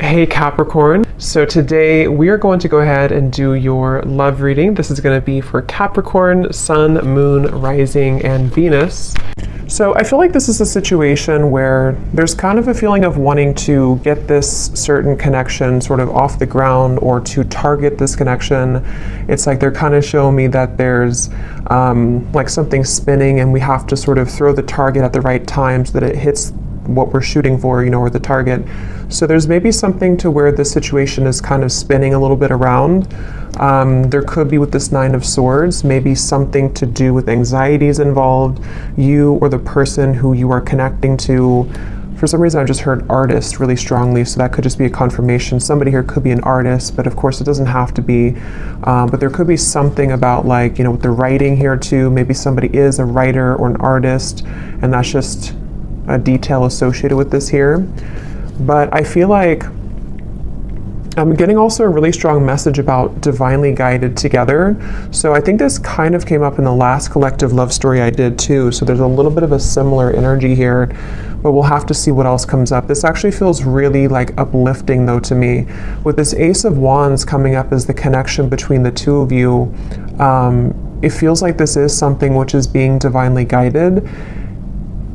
Hey Capricorn. So today we are going to go ahead and do your love reading. This is going to be for Capricorn, Sun, Moon, Rising, and Venus. So I feel like this is a situation where there's kind of a feeling of wanting to get this certain connection sort of off the ground or to target this connection. It's like they're kind of showing me that there's like something spinning and we have to sort of throw the target at the right time so that it hits what we're shooting for, or the target. So there's maybe something to where the situation is kind of spinning a little bit around. There could be with this Nine of Swords, maybe something to do with anxieties involved, you or the person who you are connecting to. For some reason, I just heard artist really strongly, so that could just be a confirmation. Somebody here could be an artist, but of course it doesn't have to be. But there could be something about with the writing here too. Maybe somebody is a writer or an artist, and that's just a detail associated with this here. But I feel like I'm getting also a really strong message about divinely guided together. So I think this kind of came up in the last collective love story I did too. So there's a little bit of a similar energy here, but we'll have to see what else comes up. This actually feels really uplifting though to me. With this Ace of Wands coming up as the connection between the two of you, it feels like this is something which is being divinely guided.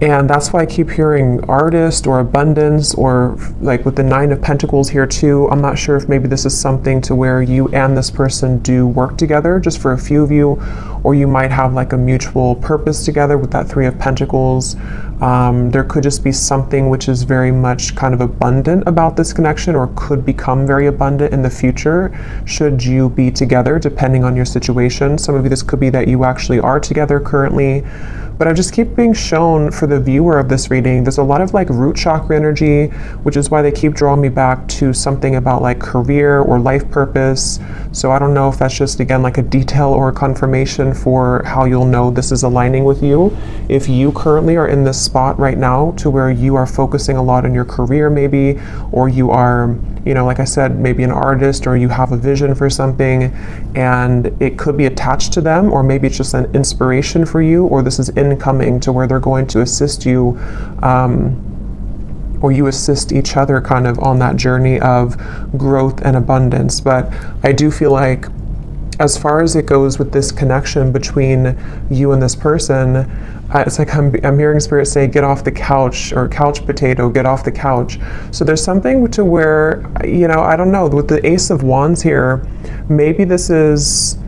And that's why I keep hearing artist or abundance, or with the Nine of Pentacles here too. I'm not sure if maybe this is something to where you and this person do work together just for a few of you, or you might have a mutual purpose together with that Three of Pentacles. There could just be something which is very much kind of abundant about this connection, or could become very abundant in the future should you be together, depending on your situation. Some of you, this could be that you actually are together currently. But I just keep being shown for the viewer of this reading, there's a lot of root chakra energy, which is why they keep drawing me back to something about career or life purpose. So I don't know if that's just, again, a detail or a confirmation for how you'll know this is aligning with you. If you currently are in this spot right now to where you are focusing a lot on your career maybe, or you are, like I said, maybe an artist, or you have a vision for something and it could be attached to them, or maybe it's just an inspiration for you, or this is incoming to where they're going to assist you, or you assist each other kind of on that journey of growth and abundance. But I do feel like as far as it goes with this connection between you and this person, it's like I'm hearing Spirit say, get off the couch, or couch potato, get off the couch. So there's something to where, I don't know, with the Ace of Wands here, maybe this is,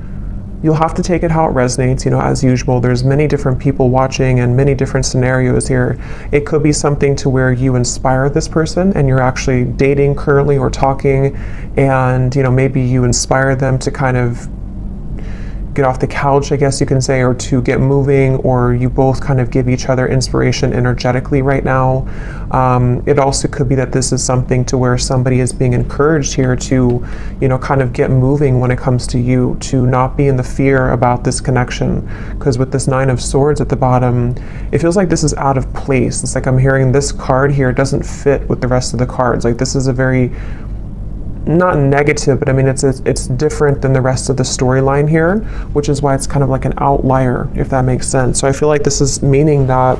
you'll have to take it how it resonates, as usual. There's many different people watching and many different scenarios here. It could be something to where you inspire this person and you're actually dating currently or talking, and, maybe you inspire them to kind of get off the couch, I guess you can say, or to get moving, or you both kind of give each other inspiration energetically right now. It also could be that this is something to where somebody is being encouraged here to, kind of get moving when it comes to you, to not be in the fear about this connection. Because with this Nine of Swords at the bottom, it feels like this is out of place. It's like I'm hearing this card here doesn't fit with the rest of the cards. This is a very, not negative, but I mean it's different than the rest of the storyline here, which is why it's kind of like an outlier, if that makes sense. So I feel like this is meaning that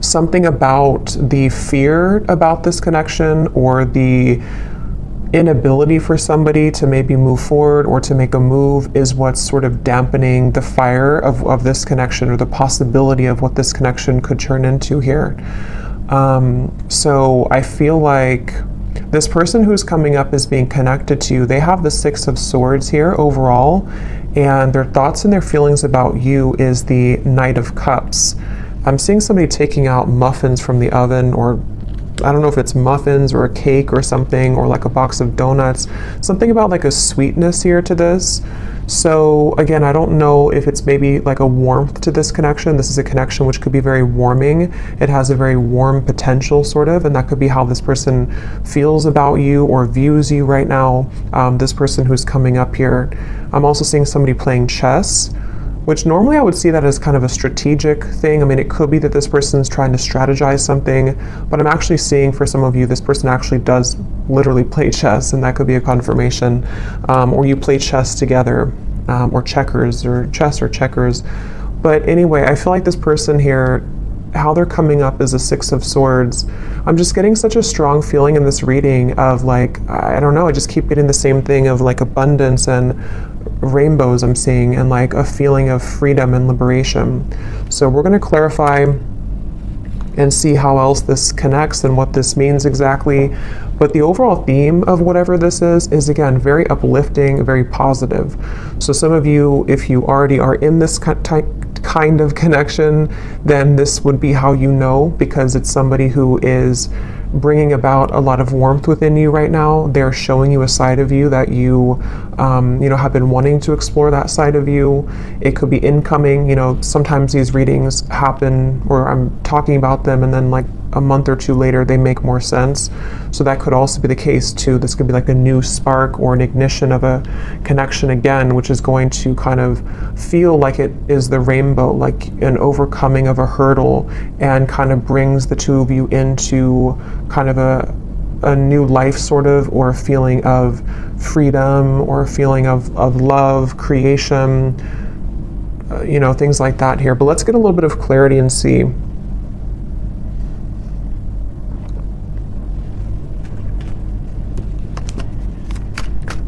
something about the fear about this connection, or the inability for somebody to maybe move forward or to make a move, is what's sort of dampening the fire of this connection, or the possibility of what this connection could turn into here. So I feel like this person who's coming up as being connected to you, they have the Six of Swords here overall, and their thoughts and their feelings about you is the Knight of Cups. I'm seeing somebody taking out muffins from the oven, or I don't know if it's muffins or a cake or something, or a box of donuts. Something about a sweetness here to this. So again, I don't know if it's maybe a warmth to this connection. This is a connection which could be very warming. It has a very warm potential sort of, and that could be how this person feels about you or views you right now. This person who's coming up here. I'm also seeing somebody playing chess, which normally I would see that as kind of a strategic thing. I mean, it could be that this person's trying to strategize something, but I'm actually seeing for some of you, this person actually does literally play chess, and that could be a confirmation. Or you play chess together, or checkers, or chess or checkers. But anyway, I feel like this person here how they're coming up is a Six of Swords. I'm just getting such a strong feeling in this reading of like, I don't know, I just keep getting the same thing of like abundance and rainbows I'm seeing, and like a feeling of freedom and liberation. So we're going to clarify and see how else this connects and what this means exactly. But the overall theme of whatever this is again, very uplifting, very positive. So some of you, if you already are in this kind of connection, then this would be how you know, because it's somebody who is bringing about a lot of warmth within you right now. They're showing you a side of you that you, have been wanting to explore that side of you. It could be incoming. Sometimes these readings happen, or I'm talking about them, and then like a month or two later, they make more sense. So that could also be the case too. This could be like a new spark or an ignition of a connection again, which is going to kind of feel like it is the rainbow, like an overcoming of a hurdle, and kind of brings the two of you into kind of a new life sort of, or a feeling of freedom, or a feeling of love, creation, things like that here. But let's get a little bit of clarity and see.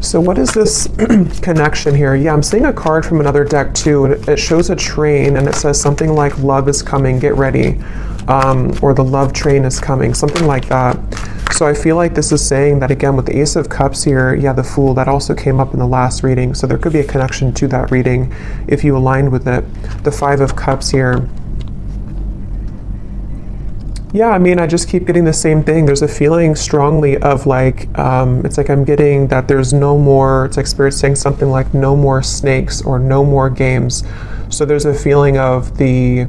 So what is this connection here? Yeah, I'm seeing a card from another deck too, and it shows a train, and it says something like love is coming, get ready, or the love train is coming, something like that. So I feel like this is saying that, again, with the Ace of Cups here, yeah, the Fool, that also came up in the last reading, so there could be a connection to that reading if you aligned with it. The Five of Cups here. Yeah, I mean, I just keep getting the same thing. There's a feeling strongly of like, it's like I'm getting that there's no more, it's like Spirit saying something like no more snakes or no more games. So there's a feeling of the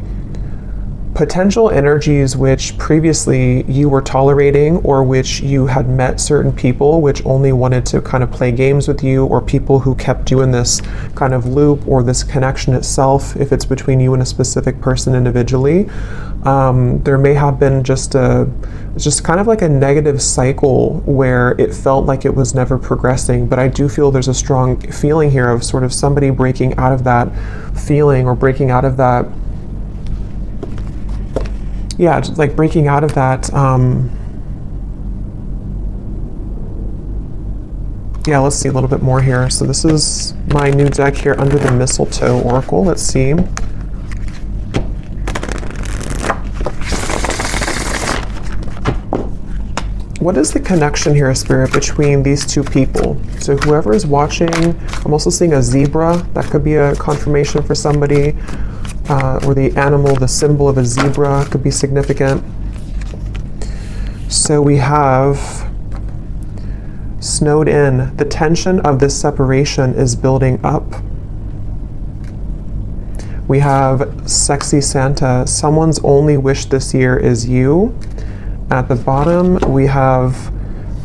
potential energies which previously you were tolerating, or which you had met certain people which only wanted to kind of play games with you, or people who kept you in this kind of loop, or this connection itself, if it's between you and a specific person individually. There may have been just kind of like a negative cycle where it felt like it was never progressing. But I do feel there's a strong feeling here of sort of somebody breaking out of that feeling, or breaking out of that, yeah, just like breaking out of that. Yeah, let's see a little bit more here. So this is my new deck here, Under the Mistletoe Oracle. Let's see. What is the connection here, Spirit, between these two people? So whoever is watching, I'm also seeing a zebra. That could be a confirmation for somebody. Or the animal, the symbol of a zebra could be significant. So we have snowed in. The tension of this separation is building up. We have sexy Santa. Someone's only wish this year is you. At the bottom, we have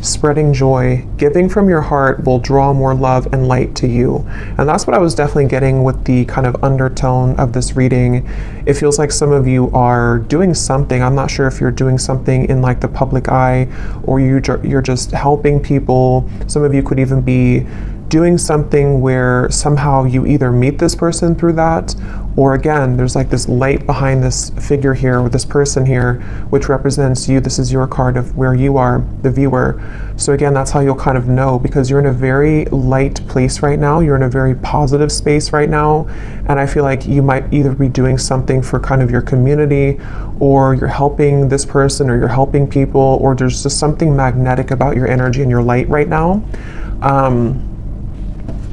spreading joy. Giving from your heart will draw more love and light to you. And that's what I was definitely getting with the kind of undertone of this reading. It feels like some of you are doing something. I'm not sure if you're doing something in like the public eye, or you're just helping people. Some of you could even be doing something where somehow you either meet this person through that, or again, there's like this light behind this figure here, with this person here, which represents you. This is your card of where you are, the viewer. So again, that's how you'll kind of know, because you're in a very light place right now. You're in a very positive space right now. And I feel like you might either be doing something for kind of your community, or you're helping this person, or you're helping people, or there's just something magnetic about your energy and your light right now.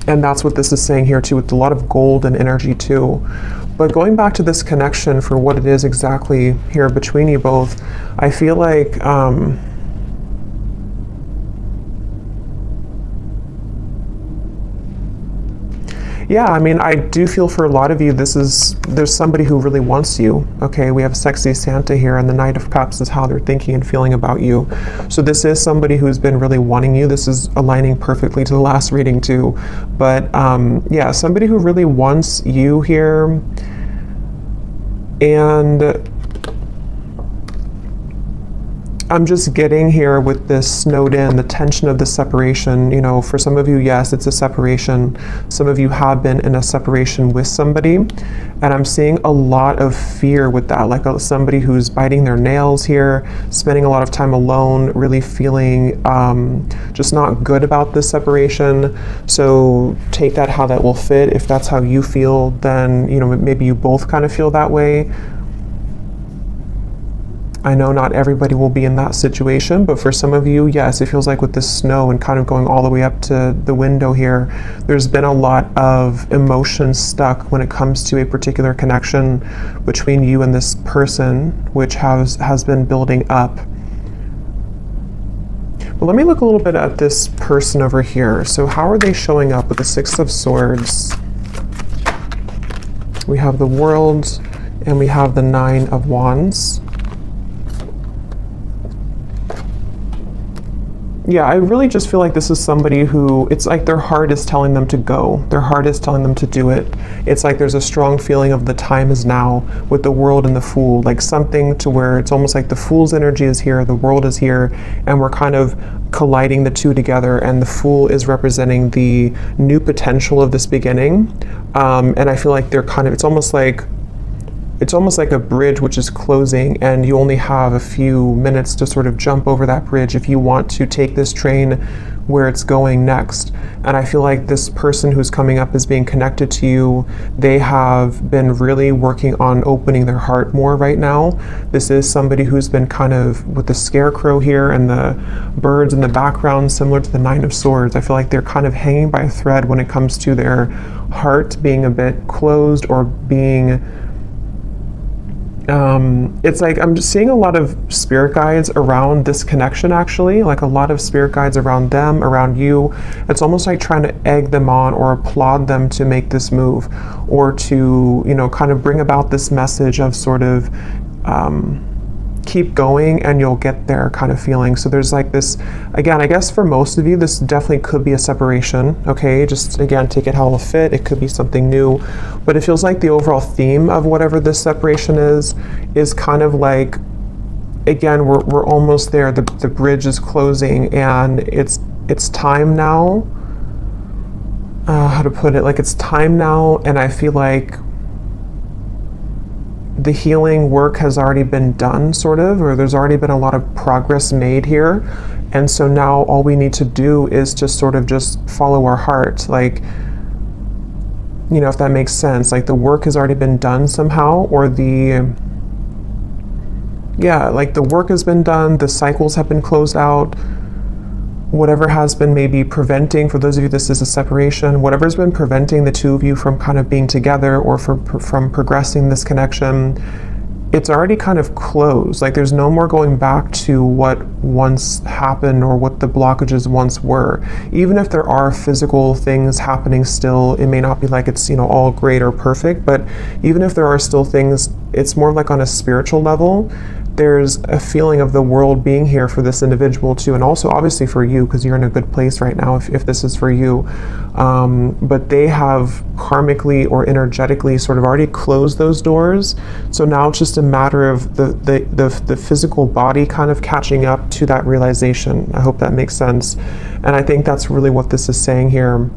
And that's what this is saying here too, with a lot of gold and energy too. But going back to this connection for what it is exactly here between you both, I feel like yeah, I mean, I do feel for a lot of you, there's somebody who really wants you. Okay, we have sexy Santa here, and the Knight of Cups is how they're thinking and feeling about you. So this is somebody who's been really wanting you. This is aligning perfectly to the last reading too. But yeah, somebody who really wants you here. And I'm just getting here with this snowed in, the tension of the separation. You know, for some of you, yes, it's a separation. Some of you have been in a separation with somebody. And I'm seeing a lot of fear with that, like somebody who's biting their nails here, spending a lot of time alone, really feeling just not good about this separation. So take that how that will fit. If that's how you feel, then, you know, maybe you both kind of feel that way. I know not everybody will be in that situation, but for some of you, yes, it feels like with the snow and kind of going all the way up to the window here, there's been a lot of emotion stuck when it comes to a particular connection between you and this person, which has been building up. But let me look a little bit at this person over here. So how are they showing up with the Six of Swords? We have the World and we have the Nine of Wands. Yeah, I really just feel like this is somebody who, it's like their heart is telling them to go. Their heart is telling them to do it. It's like there's a strong feeling of the time is now with the World and the Fool, like something to where it's almost like the Fool's energy is here, the World is here, and we're kind of colliding the two together, and the Fool is representing the new potential of this beginning. And I feel like they're kind of, it's almost like a bridge which is closing, and you only have a few minutes to sort of jump over that bridge if you want to take this train where it's going next. And I feel like this person who's coming up is being connected to you. They have been really working on opening their heart more right now. This is somebody who's been kind of with the scarecrow here and the birds in the background, similar to the Nine of Swords. I feel like they're kind of hanging by a thread when it comes to their heart being a bit closed or being it's like I'm just seeing a lot of spirit guides around this connection, actually, like a lot of spirit guides around them, around you. It's almost like trying to egg them on or applaud them to make this move, or to, you know, kind of bring about this message of sort of keep going and you'll get there kind of feeling. So there's like this, again, I guess for most of you, this definitely could be a separation. Okay, just again, take it how it'll fit. It could be something new, but it feels like the overall theme of whatever this separation is kind of like, again, we're almost there. The bridge is closing, and it's time now. How to put it? Like, it's time now, and I feel like the healing work has already been done, sort of, or there's already been a lot of progress made here. And so now all we need to do is just sort of just follow our heart. Like, you know, if that makes sense, like the work has already been done somehow, or like the work has been done, the cycles have been closed out. Whatever has been maybe preventing, for those of you this is a separation, whatever's been preventing the two of you from kind of being together or from progressing this connection, it's already kind of closed. Like, there's no more going back to what once happened or what the blockages once were. Even if there are physical things happening still, it may not be like it's, you know, all great or perfect, but even if there are still things, it's more like on a spiritual level. There's a feeling of the world being here for this individual too, and also obviously for you, because you're in a good place right now if this is for you. But they have karmically or energetically sort of already closed those doors. So now it's just a matter of the physical body kind of catching up to that realization. I hope that makes sense. And I think that's really what this is saying here.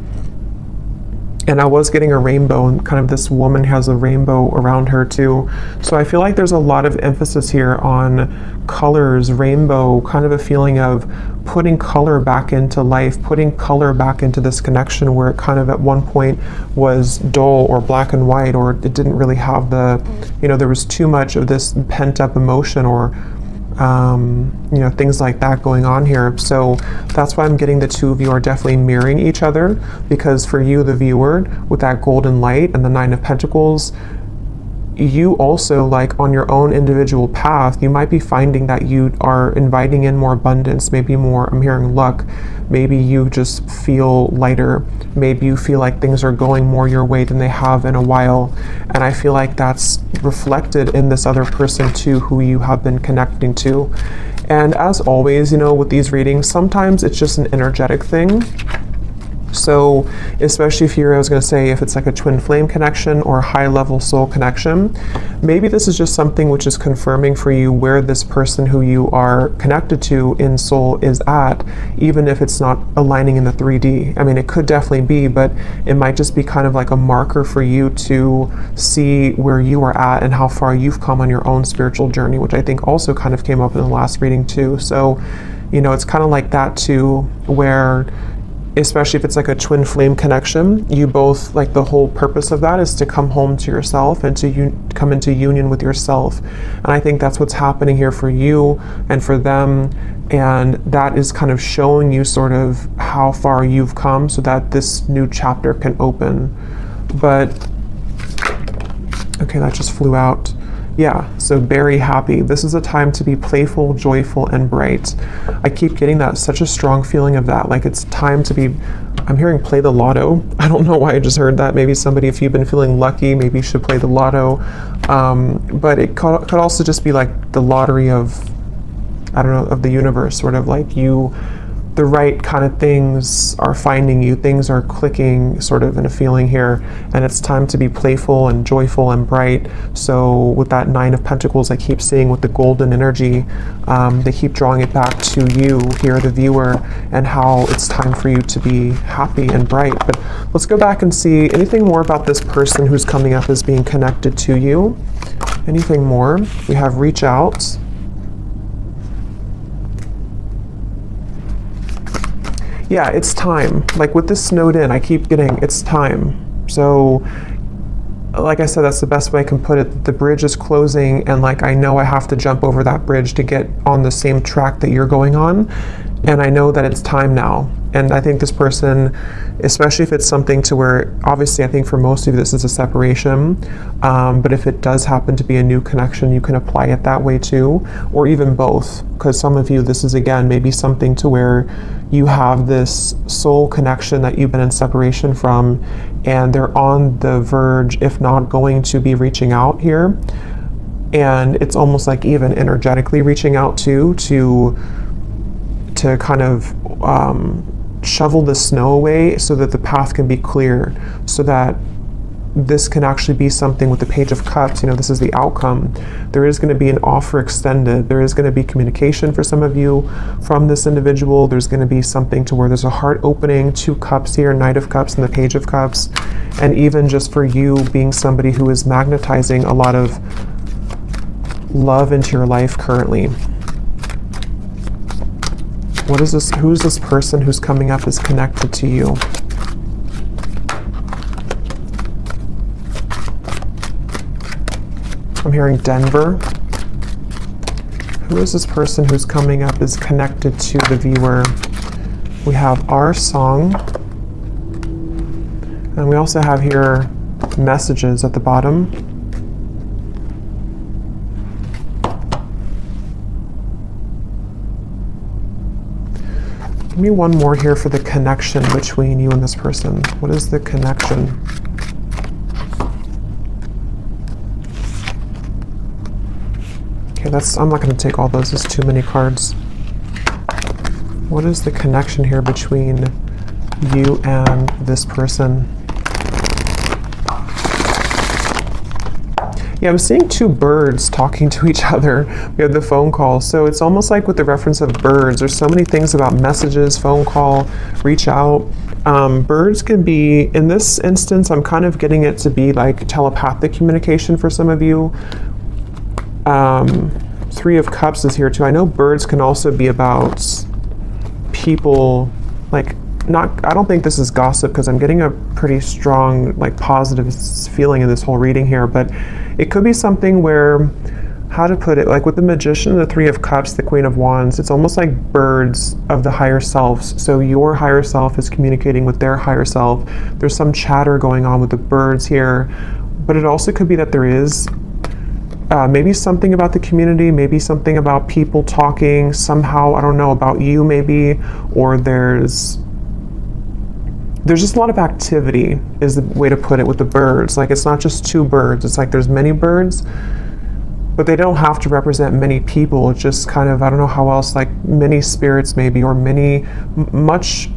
And I was getting a rainbow, and kind of this woman has a rainbow around her too. So I feel like there's a lot of emphasis here on colors, rainbow, kind of a feeling of putting color back into life, putting color back into this connection where it kind of at one point was dull or black and white, or it didn't really have the, you know, there was too much of this pent up emotion or you know, things like that going on here. So that's why I'm getting the two of you are definitely mirroring each other, because for you, the viewer, with that golden light and the Nine of Pentacles, you also, like on your own individual path, you might be finding that you are inviting in more abundance, maybe more, I'm hearing luck, maybe you just feel lighter, maybe you feel like things are going more your way than they have in a while. And I feel like that's reflected in this other person too, who you have been connecting to. And as always, you know, with these readings, sometimes it's just an energetic thing. So especially if I was going to say, if it's like a twin flame connection or a high level soul connection, maybe this is just something which is confirming for you where this person who you are connected to in soul is at, even if it's not aligning in the 3D. I mean, it could definitely be, but it might just be kind of like a marker for you to see where you are at and how far you've come on your own spiritual journey, which I think also kind of came up in the last reading too. So, you know, it's kind of like that too, where especially if it's like a twin flame connection, you both, like, the whole purpose of that is to come home to yourself and to come into union with yourself. And I think that's what's happening here for you and for them. And that is kind of showing you sort of how far you've come so that this new chapter can open. But, okay, that just flew out. Yeah, so very happy. This is a time to be playful, joyful, and bright. I keep getting that, such a strong feeling of that. Like, it's time to be, I'm hearing play the lotto. I don't know why I just heard that. Maybe somebody, if you've been feeling lucky, maybe you should play the lotto. But it could also just be like the lottery of, I don't know, of the universe, sort of like the right kind of things are finding you, things are clicking sort of in a feeling here, and it's time to be playful and joyful and bright. So with that 9 of Pentacles, I keep seeing with the golden energy, they keep drawing it back to you here, the viewer, and how it's time for you to be happy and bright. But let's go back and see anything more about this person who's coming up as being connected to you. Anything more? We have reach out. Yeah, it's time. Like with this snowed in, I keep getting, it's time. So, like I said, that's the best way I can put it. The bridge is closing, and like I know I have to jump over that bridge to get on the same track that you're going on. And I know that it's time now. And I think this person, especially if it's something to where, obviously I think for most of you this is a separation, but if it does happen to be a new connection, you can apply it that way too, or even both. Because some of you, this is again maybe something to where you have this soul connection that you've been in separation from, and they're on the verge, if not going to be reaching out here. And it's almost like even energetically reaching out too, to kind of shovel the snow away so that the path can be clear, so that this can actually be something with the Page of Cups. You know, this is the outcome. There is going to be an offer extended. There is going to be communication for some of you from this individual. There's going to be something to where there's a heart opening, 2 cups here, Knight of Cups and the Page of Cups. And even just for you being somebody who is magnetizing a lot of love into your life currently. What is this? Who's this person who's coming up is connected to you? I'm hearing Denver. Who is this person who's coming up is connected to the viewer? We have our song. And we also have here messages at the bottom. Give me one more here for the connection between you and this person. What is the connection? Okay, I'm not going to take all those. There's too many cards. What is the connection here between you and this person? Yeah, I'm seeing 2 birds talking to each other. We have the phone call. So it's almost like with the reference of birds, there's so many things about messages, phone call, reach out. Birds can be, in this instance, I'm kind of getting it to be like telepathic communication for some of you. 3 of Cups is here too. I know birds can also be about people, like, I don't think this is gossip because I'm getting a pretty strong, like, positive feeling in this whole reading here, but it could be something where, how to put it, like with the Magician, the 3 of Cups, the Queen of Wands, it's almost like birds of the higher selves. So your higher self is communicating with their higher self. There's some chatter going on with the birds here, but it also could be that there is maybe something about the community, maybe something about people talking somehow, I don't know, about you maybe, or there's just a lot of activity is the way to put it with the birds. Like, it's not just 2 birds, it's like there's many birds, but they don't have to represent many people. It's just kind of, I don't know how else, like many spirits maybe, or much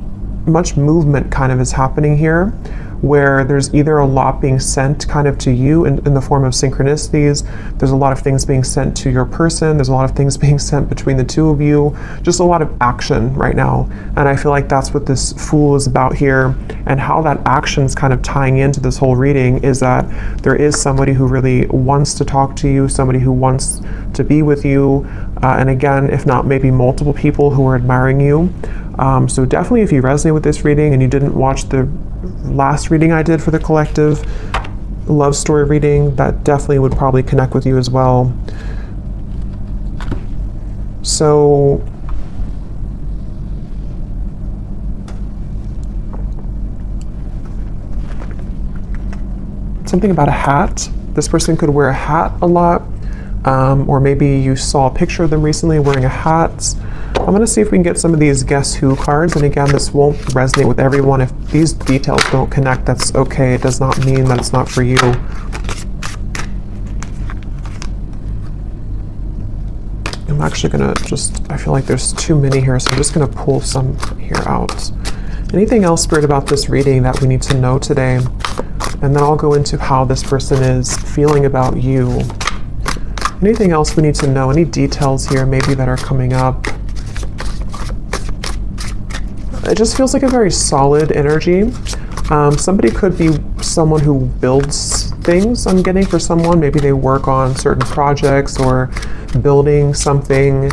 much movement kind of is happening here, where there's either a lot being sent kind of to you in the form of synchronicities. There's a lot of things being sent to your person. There's a lot of things being sent between the two of you. Just a lot of action right now. And I feel like that's what this Fool is about here, and how that action is kind of tying into this whole reading is that there is somebody who really wants to talk to you, somebody who wants to be with you. And again, if not maybe multiple people who are admiring you. So definitely if you resonate with this reading and you didn't watch the last reading I did for the collective love story reading, that definitely would probably connect with you as well. So something about a hat. This person could wear a hat a lot, or maybe you saw a picture of them recently wearing a hat. I'm going to see if we can get some of these Guess Who cards, and again, this won't resonate with everyone. If these details don't connect, that's okay. It does not mean that it's not for you. I'm actually going to I feel like there's too many here, so I'm just going to pull some here out. Anything else, Spirit, about this reading that we need to know today? And then I'll go into how this person is feeling about you. Anything else we need to know? Any details here maybe that are coming up? It just feels like a very solid energy. Somebody could be someone who builds things, I'm getting, for someone. Maybe they work on certain projects or building something.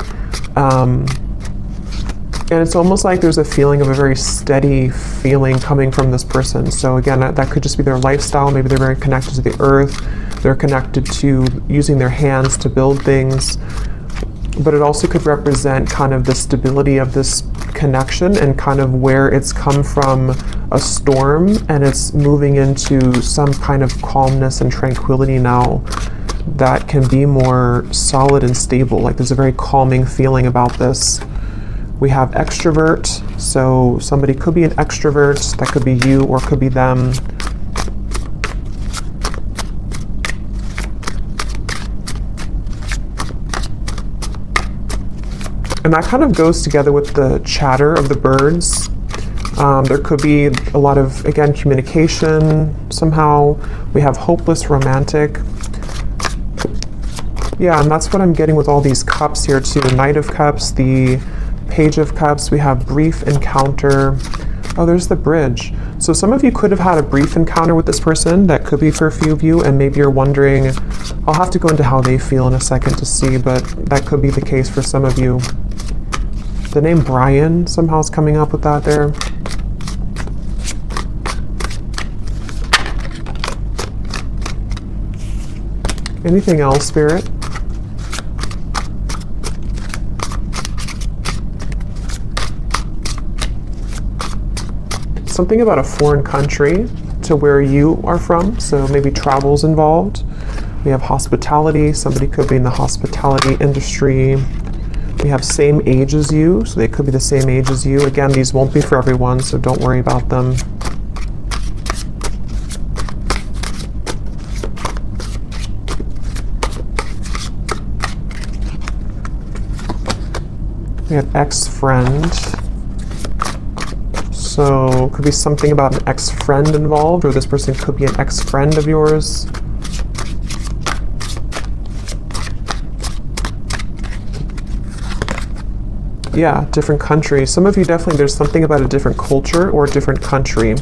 And it's almost like there's a feeling of a very steady feeling coming from this person. So again, that could just be their lifestyle. Maybe they're very connected to the earth. They're connected to using their hands to build things. But it also could represent kind of the stability of this connection and kind of where it's come from a storm and it's moving into some kind of calmness and tranquility now that can be more solid and stable. Like there's a very calming feeling about this. We have extrovert, so somebody could be an extrovert. That could be you or could be them. And that kind of goes together with the chatter of the birds. There could be a lot of, again, communication somehow. We have hopeless romantic. Yeah, and that's what I'm getting with all these cups here too. The Knight of Cups, the Page of Cups. We have brief encounter. Oh, there's the bridge. So some of you could have had a brief encounter with this person. That could be for a few of you, and maybe you're wondering, I'll have to go into how they feel in a second to see, but that could be the case for some of you. The name Brian somehow is coming up with that there. Anything else, Spirit? Something about a foreign country to where you are from, so maybe travel's involved. We have hospitality. Somebody could be in the hospitality industry. We have same age as you, so they could be the same age as you. Again, these won't be for everyone, so don't worry about them. We have ex-friend. So could be something about an ex-friend involved, or this person could be an ex-friend of yours. Yeah, different country. Some of you definitely, there's something about a different culture or a different country.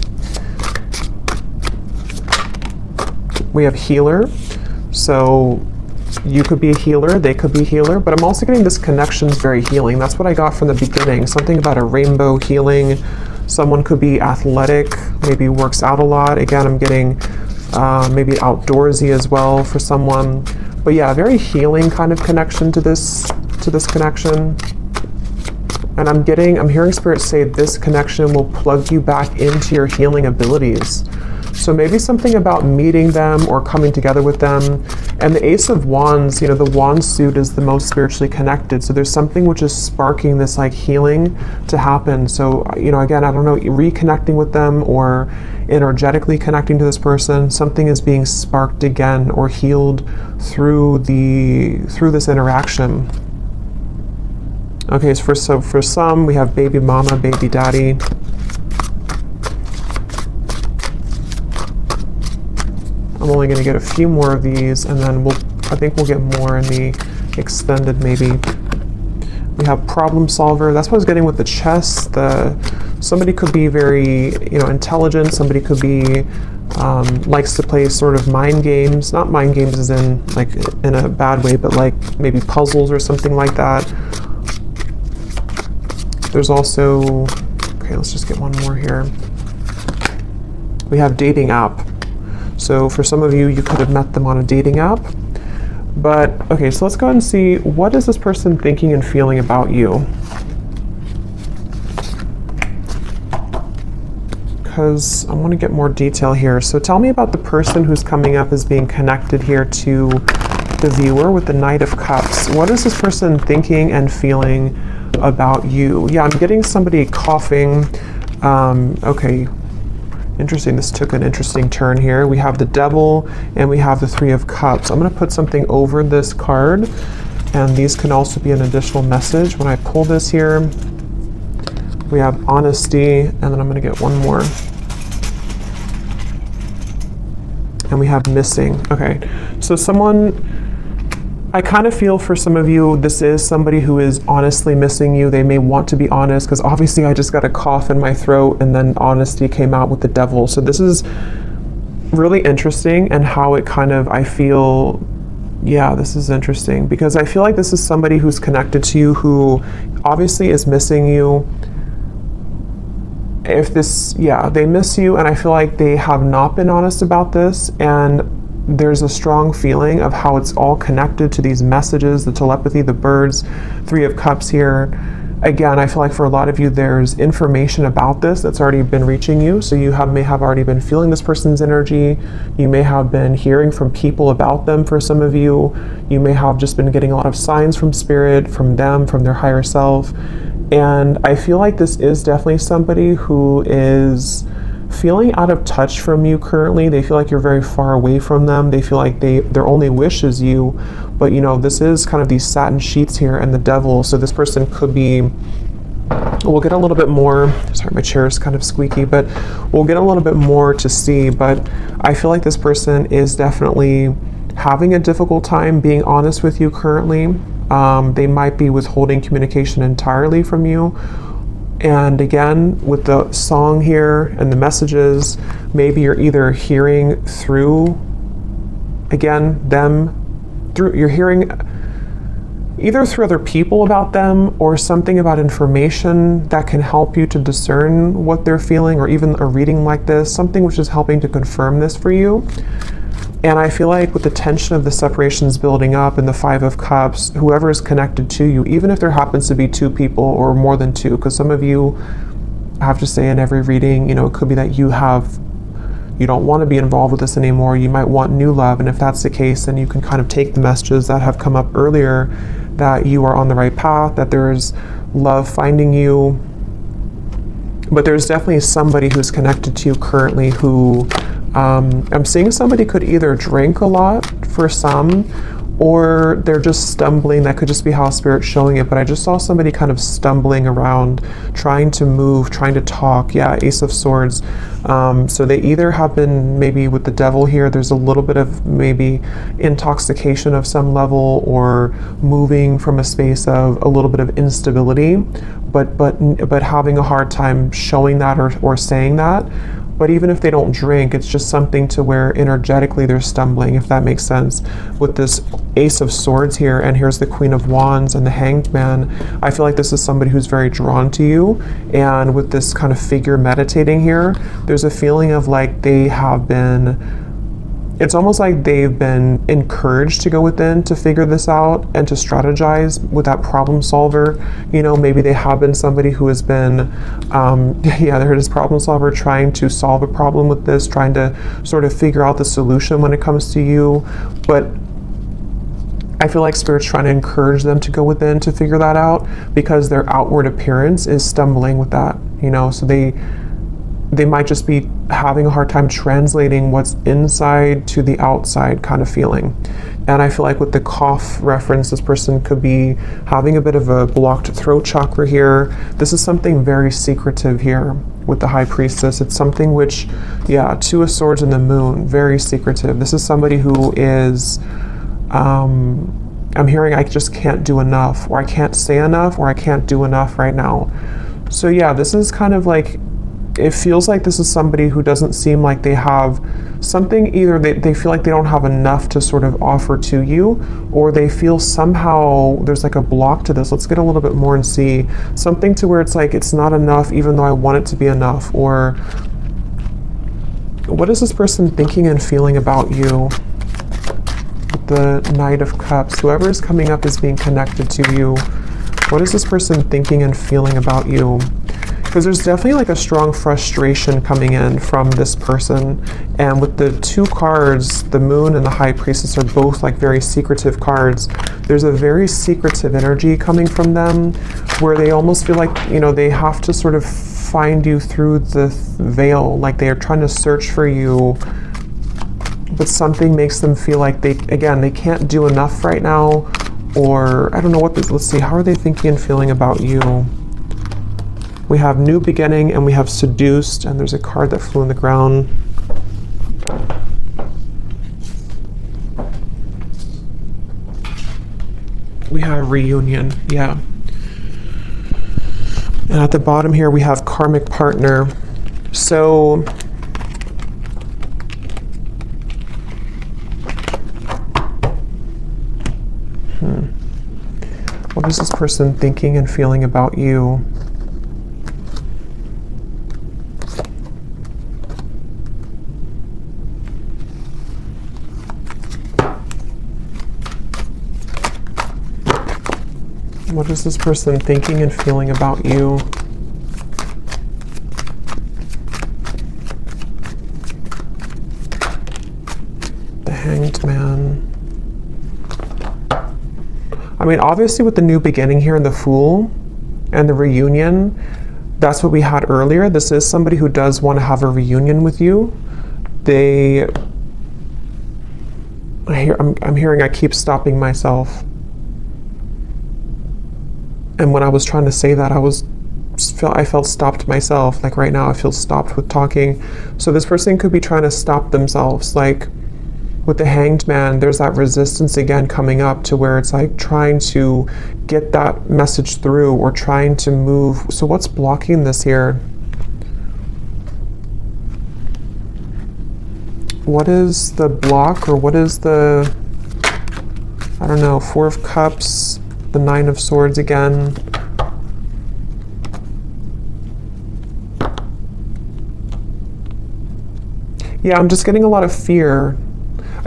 We have healer. So you could be a healer, they could be a healer, but I'm also getting this connection is very healing. That's what I got from the beginning. Something about a rainbow healing. Someone could be athletic, maybe works out a lot. Again, I'm getting maybe outdoorsy as well for someone. But yeah, very healing kind of connection to this connection. And I'm hearing Spirit say this connection will plug you back into your healing abilities. So maybe something about meeting them or coming together with them. And the Ace of Wands, you know, the wand suit is the most spiritually connected. So there's something which is sparking this like healing to happen. So, you know, again, I don't know, reconnecting with them or energetically connecting to this person, something is being sparked again or healed through this interaction. Okay, so for some, we have baby mama, baby daddy. I'm only going to get a few more of these, and then I think we'll get more in the extended maybe. We have problem solver. That's what I was getting with the chess. Somebody could be very, intelligent. Somebody could be likes to play sort of mind games. Not mind games as in like in a bad way, but like maybe puzzles or something like that. There's also, okay, let's just get one more here. We have dating app. So for some of you, you could have met them on a dating app. But, okay, so let's go ahead and see, what is this person thinking and feeling about you? Because I want to get more detail here. So tell me about the person who's coming up as being connected here to the viewer with the Knight of Cups. What is this person thinking and feeling about you? Yeah, I'm getting somebody coughing. Okay. Interesting, this took an interesting turn here. We have the Devil and we have the Three of Cups. I'm going to put something over this card, and these can also be an additional message. When I pull this here, we have honesty, and then I'm going to get one more. And we have missing. Okay, so I kind of feel for some of you, this is somebody who is honestly missing you. They may want to be honest, because obviously I just got a cough in my throat and then honesty came out with the Devil. So this is really interesting, and how it kind of, I feel, yeah, this is interesting, because I feel like this is somebody who's connected to you who obviously is missing you. They miss you, and I feel like they have not been honest about this, and there's a strong feeling of how it's all connected to these messages, the telepathy, the birds, Three of Cups here. Again, I feel like for a lot of you, there's information about this that's already been reaching you. So you may have already been feeling this person's energy. You may have been hearing from people about them for some of you. You may have just been getting a lot of signs from spirit, from them, from their higher self. And I feel like this is definitely somebody who is feeling out of touch from you currently. They feel like you're very far away from them. They feel like their only wish is you. But this is kind of these satin sheets here and the Devil. So this person could be, we'll get a little bit more, sorry, my chair is kind of squeaky, but we'll get a little bit more to see. But I feel like this person is definitely having a difficult time being honest with you currently. They might be withholding communication entirely from you. And again, with the song here and the messages, maybe you're either hearing through, again, you're hearing either through other people about them, or something about information that can help you to discern what they're feeling, or even a reading like this, something which is helping to confirm this for you. And I feel like with the tension of the separations building up and the Five of Cups, whoever is connected to you, even if there happens to be two people or more than two, because some of you, I have to say in every reading, it could be that you don't want to be involved with this anymore. You might want new love. And if that's the case, then you can kind of take the messages that have come up earlier, that you are on the right path, that there's love finding you. But there's definitely somebody who's connected to you currently who, I'm seeing somebody could either drink a lot for some, or they're just stumbling. That could just be how Spirit's showing it. But I just saw somebody kind of stumbling around, trying to move, trying to talk. Yeah, Ace of Swords. So they either have been, maybe with the Devil here, there's a little bit of maybe intoxication of some level, or moving from a space of a little bit of instability, but having a hard time showing that or saying that. But even if they don't drink, it's just something to where energetically they're stumbling, if that makes sense. With this Ace of Swords here, and here's the Queen of Wands and the Hanged Man, I feel like this is somebody who's very drawn to you. And with this kind of figure meditating here, there's a feeling of like they have been, it's almost like they've been encouraged to go within to figure this out and to strategize with that problem solver. Maybe they have been somebody who has been, there it is, problem solver, trying to solve a problem with this, trying to sort of figure out the solution when it comes to you. But I feel like Spirit's trying to encourage them to go within to figure that out, because their outward appearance is stumbling with that, so they might just be having a hard time translating what's inside to the outside kind of feeling. And I feel like with the cough reference, this person could be having a bit of a blocked throat chakra here. This is something very secretive here. with the High Priestess. It's something which, yeah, Two of Swords and the Moon, very secretive. This is somebody who is, I'm hearing I just can't do enough, or I can't say enough, or I can't do enough right now. So yeah, this is kind of like, it feels like this is somebody who doesn't seem like they have something, either they feel like they don't have enough to sort of offer to you, or they feel somehow there's like a block to this. Let's get a little bit more and see something to where it's like it's not enough even though I want it to be enough. Or what is this person thinking and feeling about you? The Knight of Cups, whoever is coming up is being connected to you. What is this person thinking and feeling about you? Because there's definitely like a strong frustration coming in from this person. And with the two cards, the Moon and the High Priestess are both like very secretive cards. There's a very secretive energy coming from them where they almost feel like, you know, they have to sort of find you through the veil. Like they are trying to search for you, but something makes them feel like they can't do enough right now. Or I don't know what this, let's see, how are they thinking and feeling about you? We have New Beginning and we have Seduced, and there's a card that flew on the ground. We have Reunion, yeah. And at the bottom here we have Karmic Partner. So what is this person thinking and feeling about you? What is this person thinking and feeling about you? The Hanged Man. I mean, obviously with the New Beginning here and the Fool and the Reunion, that's what we had earlier. This is somebody who does want to have a reunion with you. I'm hearing I keep stopping myself. And when I was trying to say that, I felt stopped myself. Like right now I feel stopped with talking. So this person could be trying to stop themselves. Like with the Hanged Man, there's that resistance again coming up to where it's like trying to get that message through or trying to move. So what's blocking this here? What is the block, or what is the, I don't know, Four of Cups, the Nine of Swords again. Yeah, I'm just getting a lot of fear.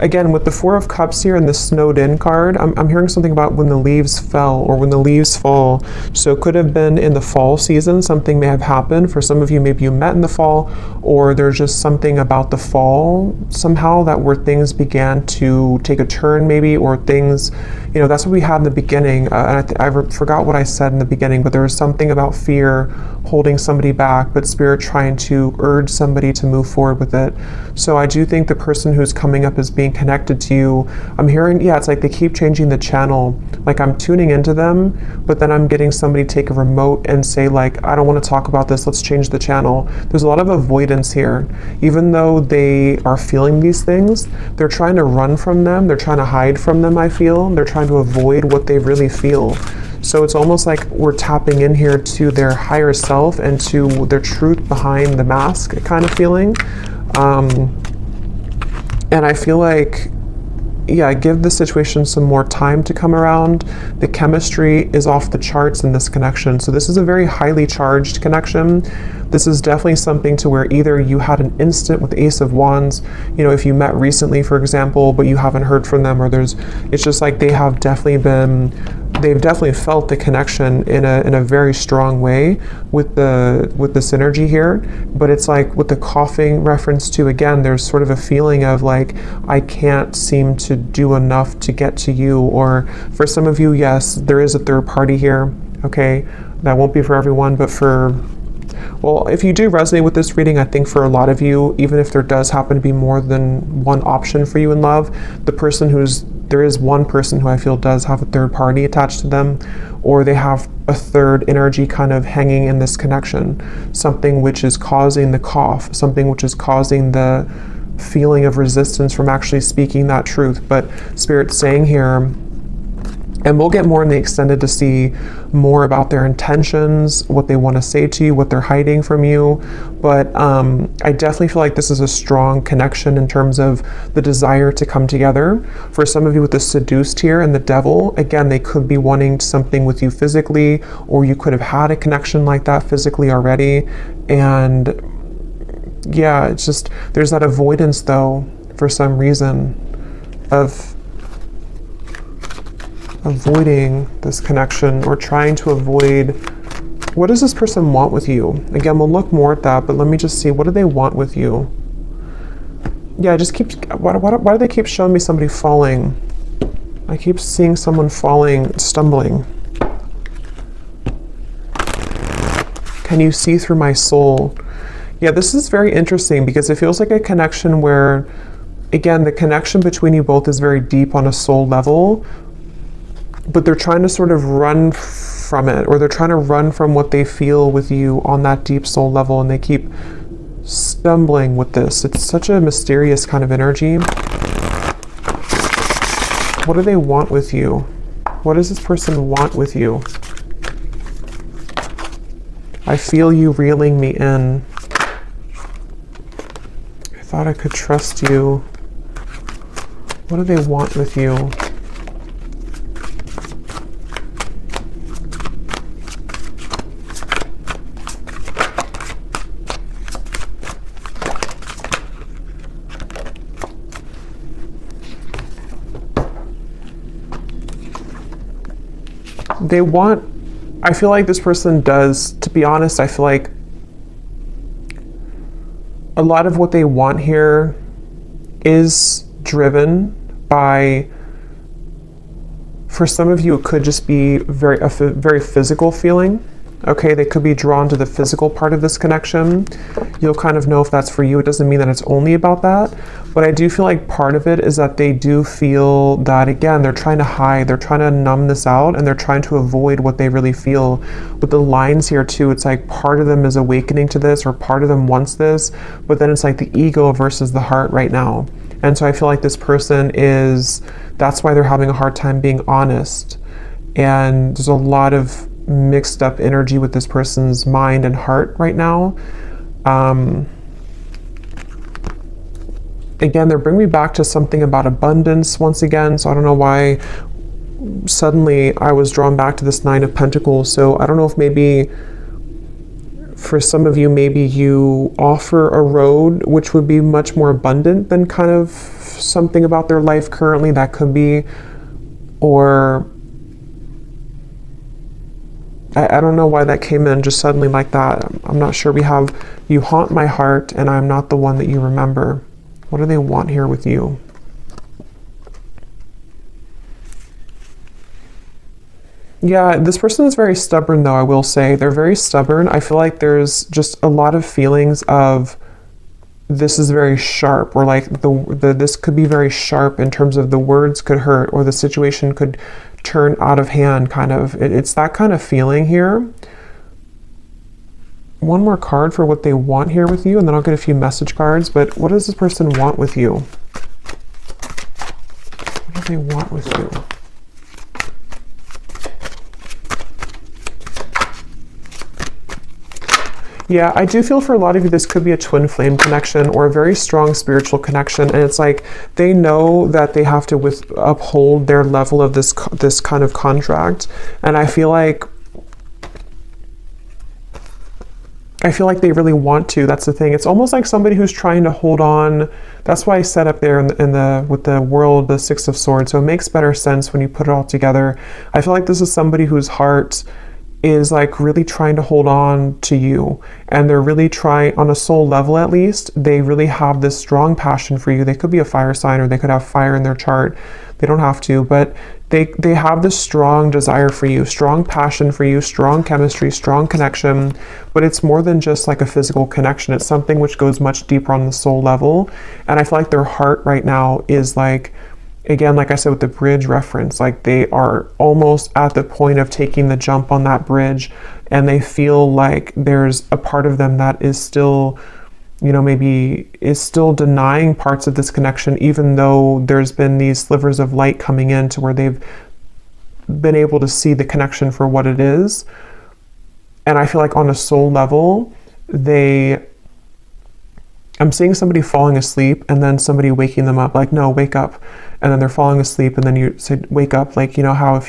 Again, with the Four of Cups here and the Snowed In card, I'm hearing something about when the leaves fell or when the leaves fall. So it could have been in the fall season, something may have happened. For some of you, maybe you met in the fall, or there's just something about the fall somehow that where things began to take a turn maybe, or things, you know, that's what we had in the beginning. And I forgot what I said in the beginning, but there was something about fear holding somebody back, but Spirit trying to urge somebody to move forward with it. So I do think the person who's coming up as being connected to you, I'm hearing, yeah, it's like they keep changing the channel. Like I'm tuning into them, but then I'm getting somebody take a remote and say like, I don't want to talk about this, let's change the channel. There's a lot of avoidance here. Even though they are feeling these things, they're trying to run from them, they're trying to hide from them, I feel. They're trying to avoid what they really feel. So it's almost like we're tapping in here to their higher self and to their truth behind the mask kind of feeling. And I feel like, yeah, give the situation some more time to come around. The chemistry is off the charts in this connection. So this is a very highly charged connection. This is definitely something to where either you had an instant with Ace of Wands, you know, if you met recently, for example, but you haven't heard from them, or it's just like they've definitely felt the connection in a very strong way with the synergy here. But it's like with the coughing reference to, again, there's sort of a feeling of like, I can't seem to do enough to get to you. Or for some of you, yes, there is a third party here. Okay, that won't be for everyone, but well, if you do resonate with this reading, I think for a lot of you, even if there does happen to be more than one option for you in love, the person who's there is one person who I feel does have a third party attached to them, or they have a third energy kind of hanging in this connection, something which is causing the cough, something which is causing the feeling of resistance from actually speaking that truth. But Spirit's saying here, and we'll get more in the extended to see more about their intentions, what they want to say to you, what they're hiding from you. But I definitely feel like this is a strong connection in terms of the desire to come together. For some of you with the seduced here and the devil, again, they could be wanting something with you physically, or you could have had a connection like that physically already. And yeah, it's just, there's that avoidance though, for some reason, of avoiding this connection, or trying to avoid. What does this person want with you? Again, we'll look more at that, but let me just see, what do they want with you? Yeah, just keep, why do they keep showing me somebody falling? I keep seeing someone falling, stumbling. Can you see through my soul? Yeah, this is very interesting because it feels like a connection where, again, the connection between you both is very deep on a soul level, but they're trying to sort of run from it, or they're trying to run from what they feel with you on that deep soul level, and they keep stumbling with this. It's such a mysterious kind of energy. What do they want with you? What does this person want with you? I feel you reeling me in. I thought I could trust you. What do they want with you? They want, I feel like this person does, to be honest, I feel like a lot of what they want here is driven by, for some of you, it could just be a very physical feeling. Okay, they could be drawn to the physical part of this connection. You'll kind of know if that's for you. It doesn't mean that it's only about that, but I do feel like part of it is that they do feel that, again, they're trying to hide, they're trying to numb this out, and they're trying to avoid what they really feel. With the lines here too, it's like part of them is awakening to this, or part of them wants this, but then it's like the ego versus the heart right now. And so I feel like this person is, that's why they're having a hard time being honest. And there's a lot of mixed up energy with this person's mind and heart right now. Again, they're bringing me back to something about abundance once again. So I don't know why suddenly I was drawn back to this Nine of Pentacles. So I don't know if maybe for some of you, maybe you offer a road which would be much more abundant than kind of something about their life currently. That could be, or I don't know why that came in just suddenly like that. I'm not sure. We have, you haunt my heart and I'm not the one that you remember. What do they want here with you? Yeah, this person is very stubborn though, I will say. They're very stubborn. I feel like there's just a lot of feelings of, this is very sharp, or like this could be very sharp in terms of the words could hurt, or the situation could turn out of hand, kind of. It's that kind of feeling here. One more card for what they want here with you, and then I'll get a few message cards. But what does this person want with you? What do they want with you? Yeah, I do feel for a lot of you, this could be a twin flame connection or a very strong spiritual connection. And it's like, they know that they have to uphold their level of this kind of contract. And I feel like they really want to. That's the thing. It's almost like somebody who's trying to hold on. That's why I set up there with the world, the Six of Swords. So it makes better sense when you put it all together. I feel like this is somebody whose heart is like really trying to hold on to you, and they're really trying, on a soul level at least, they really have this strong passion for you. They could be a fire sign, or they could have fire in their chart. They don't have to, but they have this strong desire for you, strong passion for you, strong chemistry, strong connection. But it's more than just like a physical connection. It's something which goes much deeper on the soul level. And I feel like their heart right now is like, again, like I said with the bridge reference, like they are almost at the point of taking the jump on that bridge, and they feel like there's a part of them that is still, you know, maybe is still denying parts of this connection, even though there's been these slivers of light coming in to where they've been able to see the connection for what it is. And I feel like on a soul level, I'm seeing somebody falling asleep and then somebody waking them up, like, no, wake up. And then they're falling asleep and then you say, wake up. Like, you know how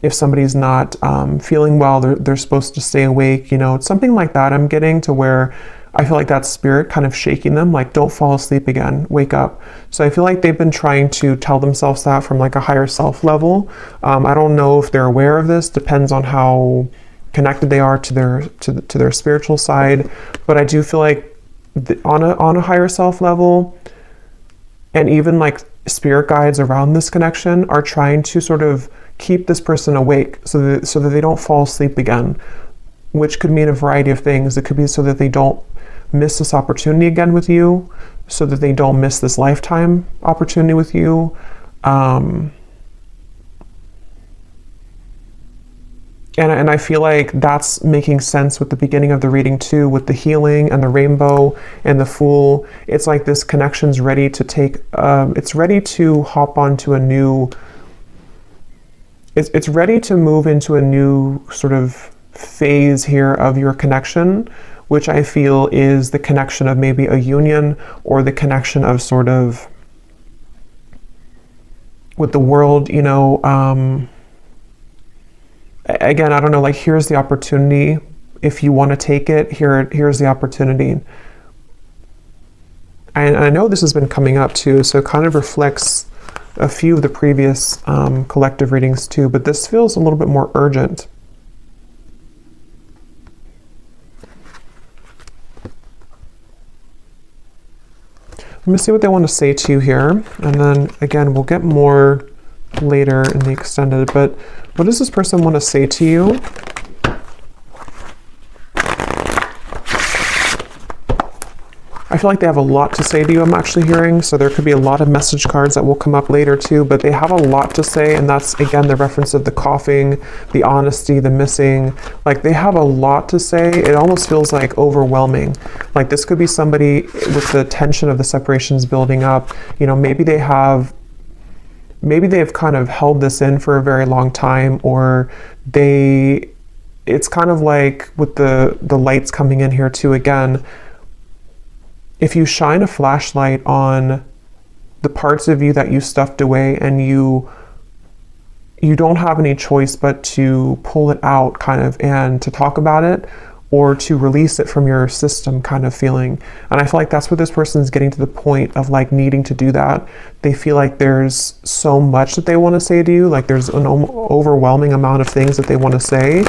if somebody's not feeling well, they're supposed to stay awake, you know, it's something like that. I'm getting to where I feel like that spirit kind of shaking them, like, don't fall asleep again, wake up. So I feel like they've been trying to tell themselves that from like a higher self level. I don't know if they're aware of this, depends on how connected they are to their spiritual side. But I do feel like on a higher self level, and even like spirit guides around this connection are trying to sort of keep this person awake so that they don't fall asleep again, which could mean a variety of things. It could be so that they don't miss this opportunity again with you, so that they don't miss this lifetime opportunity with you. And I feel like that's making sense with the beginning of the reading too, with the healing and the rainbow and the Fool. It's like this connection's ready to take, it's ready to hop onto a new, it's ready to move into a new sort of phase here of your connection, which I feel is the connection of maybe a union, or the connection of sort of with the world, you know. Again, I don't know, like, here's the opportunity. If you want to take it, here's the opportunity. And I know this has been coming up too, so it kind of reflects a few of the previous collective readings too, but this feels a little bit more urgent. Let me see what they want to say to you here, and then again, we'll get more later in the extended, but what does this person want to say to you? I feel like they have a lot to say to you, I'm actually hearing, so there could be a lot of message cards that will come up later too, but they have a lot to say, and that's again the reference of the coughing, the honesty, the missing. Like, they have a lot to say. It almost feels like overwhelming. Like, this could be somebody with the tension of the separations building up. You know, maybe they've kind of held this in for a very long time, or it's kind of like with the lights coming in here too again. If you shine a flashlight on the parts of you that you stuffed away, and you don't have any choice but to pull it out kind of, and to talk about it, or to release it from your system kind of feeling. And I feel like that's what this person is getting to the point of, like, needing to do that. They feel like there's so much that they want to say to you, like there's an overwhelming amount of things that they want to say.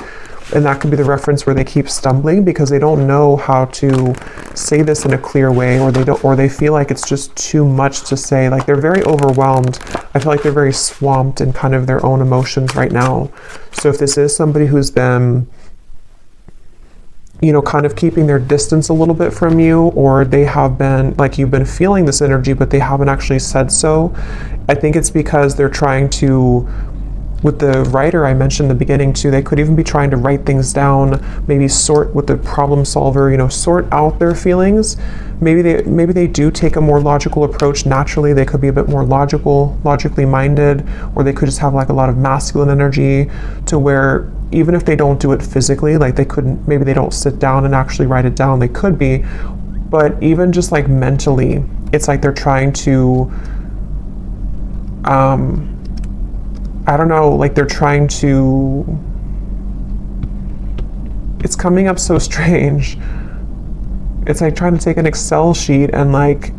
And that could be the reference where they keep stumbling because they don't know how to say this in a clear way, or they feel like it's just too much to say. Like, they're very overwhelmed. I feel like they're very swamped in kind of their own emotions right now. So if this is somebody who's been, you know, kind of keeping their distance a little bit from you, or they have been, like, you've been feeling this energy, but they haven't actually said so, I think it's because they're trying to, with the writer I mentioned in the beginning too, they could even be trying to write things down, maybe sort with the problem solver, you know, sort out their feelings. Maybe they do take a more logical approach naturally. They could be a bit more logically minded, or they could just have like a lot of masculine energy to where even if they don't do it physically, like maybe they don't sit down and actually write it down, they could be, but even just like mentally, it's like they're trying to, I don't know, like they're trying to, it's coming up so strange. It's like trying to take an Excel sheet and like,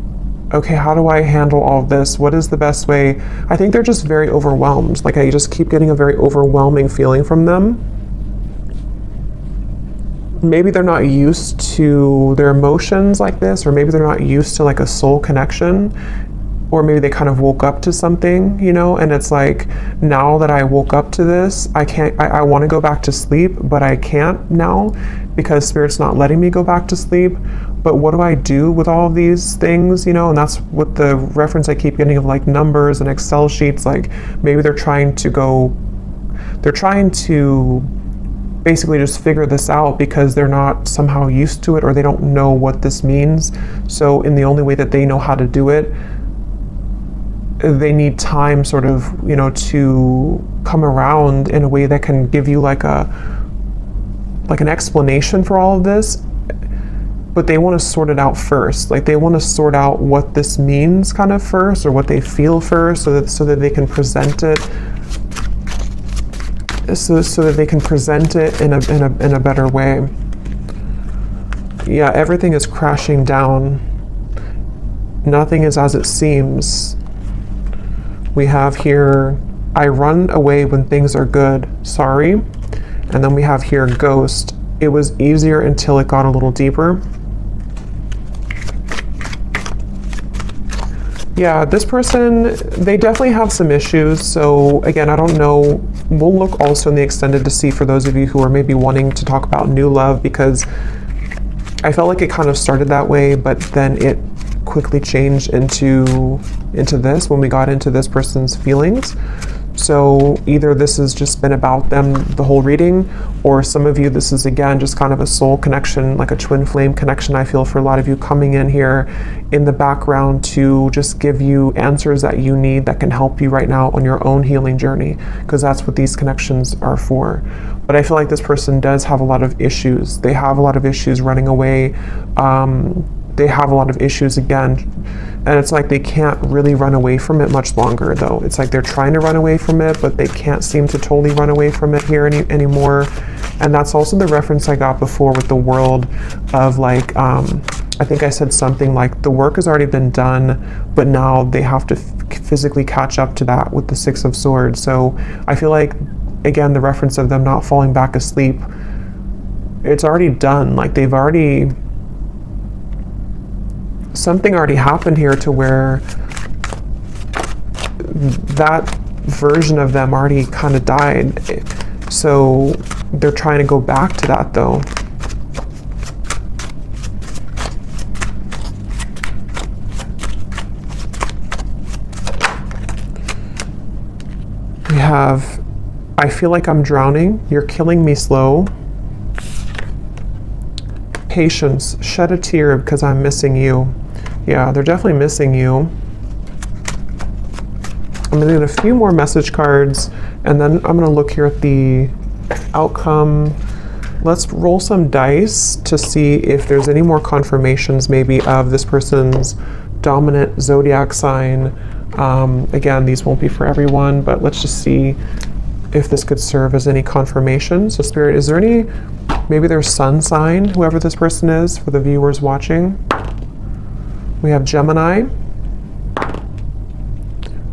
okay, how do I handle all of this? What is the best way? I think they're just very overwhelmed. Like, I just keep getting a very overwhelming feeling from them. Maybe they're not used to their emotions like this, or maybe they're not used to like a soul connection. or maybe they kind of woke up to something, you know, and it's like, now that I woke up to this, I want to go back to sleep, but I can't now because Spirit's not letting me go back to sleep. But what do I do with all of these things, you know? And that's what the reference I keep getting of like numbers and Excel sheets. Like maybe they're trying to basically just figure this out because they're not somehow used to it, or they don't know what this means. So in the only way that they know how to do it, they need time sort of, you know, to come around in a way that can give you like an explanation for all of this. But they want to sort it out first. Like they want to sort out what this means kind of first, or what they feel first, so that they can present it so that they can present it in a better way. Yeah, everything is crashing down. Nothing is as it seems. We have here, I run away when things are good, sorry. And then we have here, ghost. It was easier until it got a little deeper. Yeah, this person, they definitely have some issues. So again, I don't know. We'll look also in the extended to see for those of you who are maybe wanting to talk about new love, because I felt like it kind of started that way, but then it quickly changed into this when we got into this person's feelings. So either this has just been about them the whole reading, or some of you, this is again just kind of a soul connection, like a twin flame connection. I feel for a lot of you coming in here in the background to just give you answers that you need that can help you right now on your own healing journey, because that's what these connections are for. But I feel like this person does have a lot of issues. They have a lot of issues running away. They have a lot of issues again, and it's like they can't really run away from it much longer though. It's like they're trying to run away from it, but they can't seem to totally run away from it here anymore. And that's also the reference I got before with the world of like, I think I said something like the work has already been done, but now they have to physically catch up to that with the Six of Swords. So I feel like, again, the reference of them not falling back asleep, it's already done. Like they've already, something already happened here to where that version of them already kind of died. So they're trying to go back to that though. We have, I feel like I'm drowning. You're killing me slow. Patience, shed a tear because I'm missing you. Yeah, they're definitely missing you. I'm gonna get a few more message cards, and then I'm gonna look here at the outcome. Let's roll some dice to see if there's any more confirmations maybe of this person's dominant zodiac sign. Again, these won't be for everyone, but let's just see if this could serve as any confirmation. So Spirit, is there any, maybe their sun sign, whoever this person is, for the viewers watching? We have Gemini.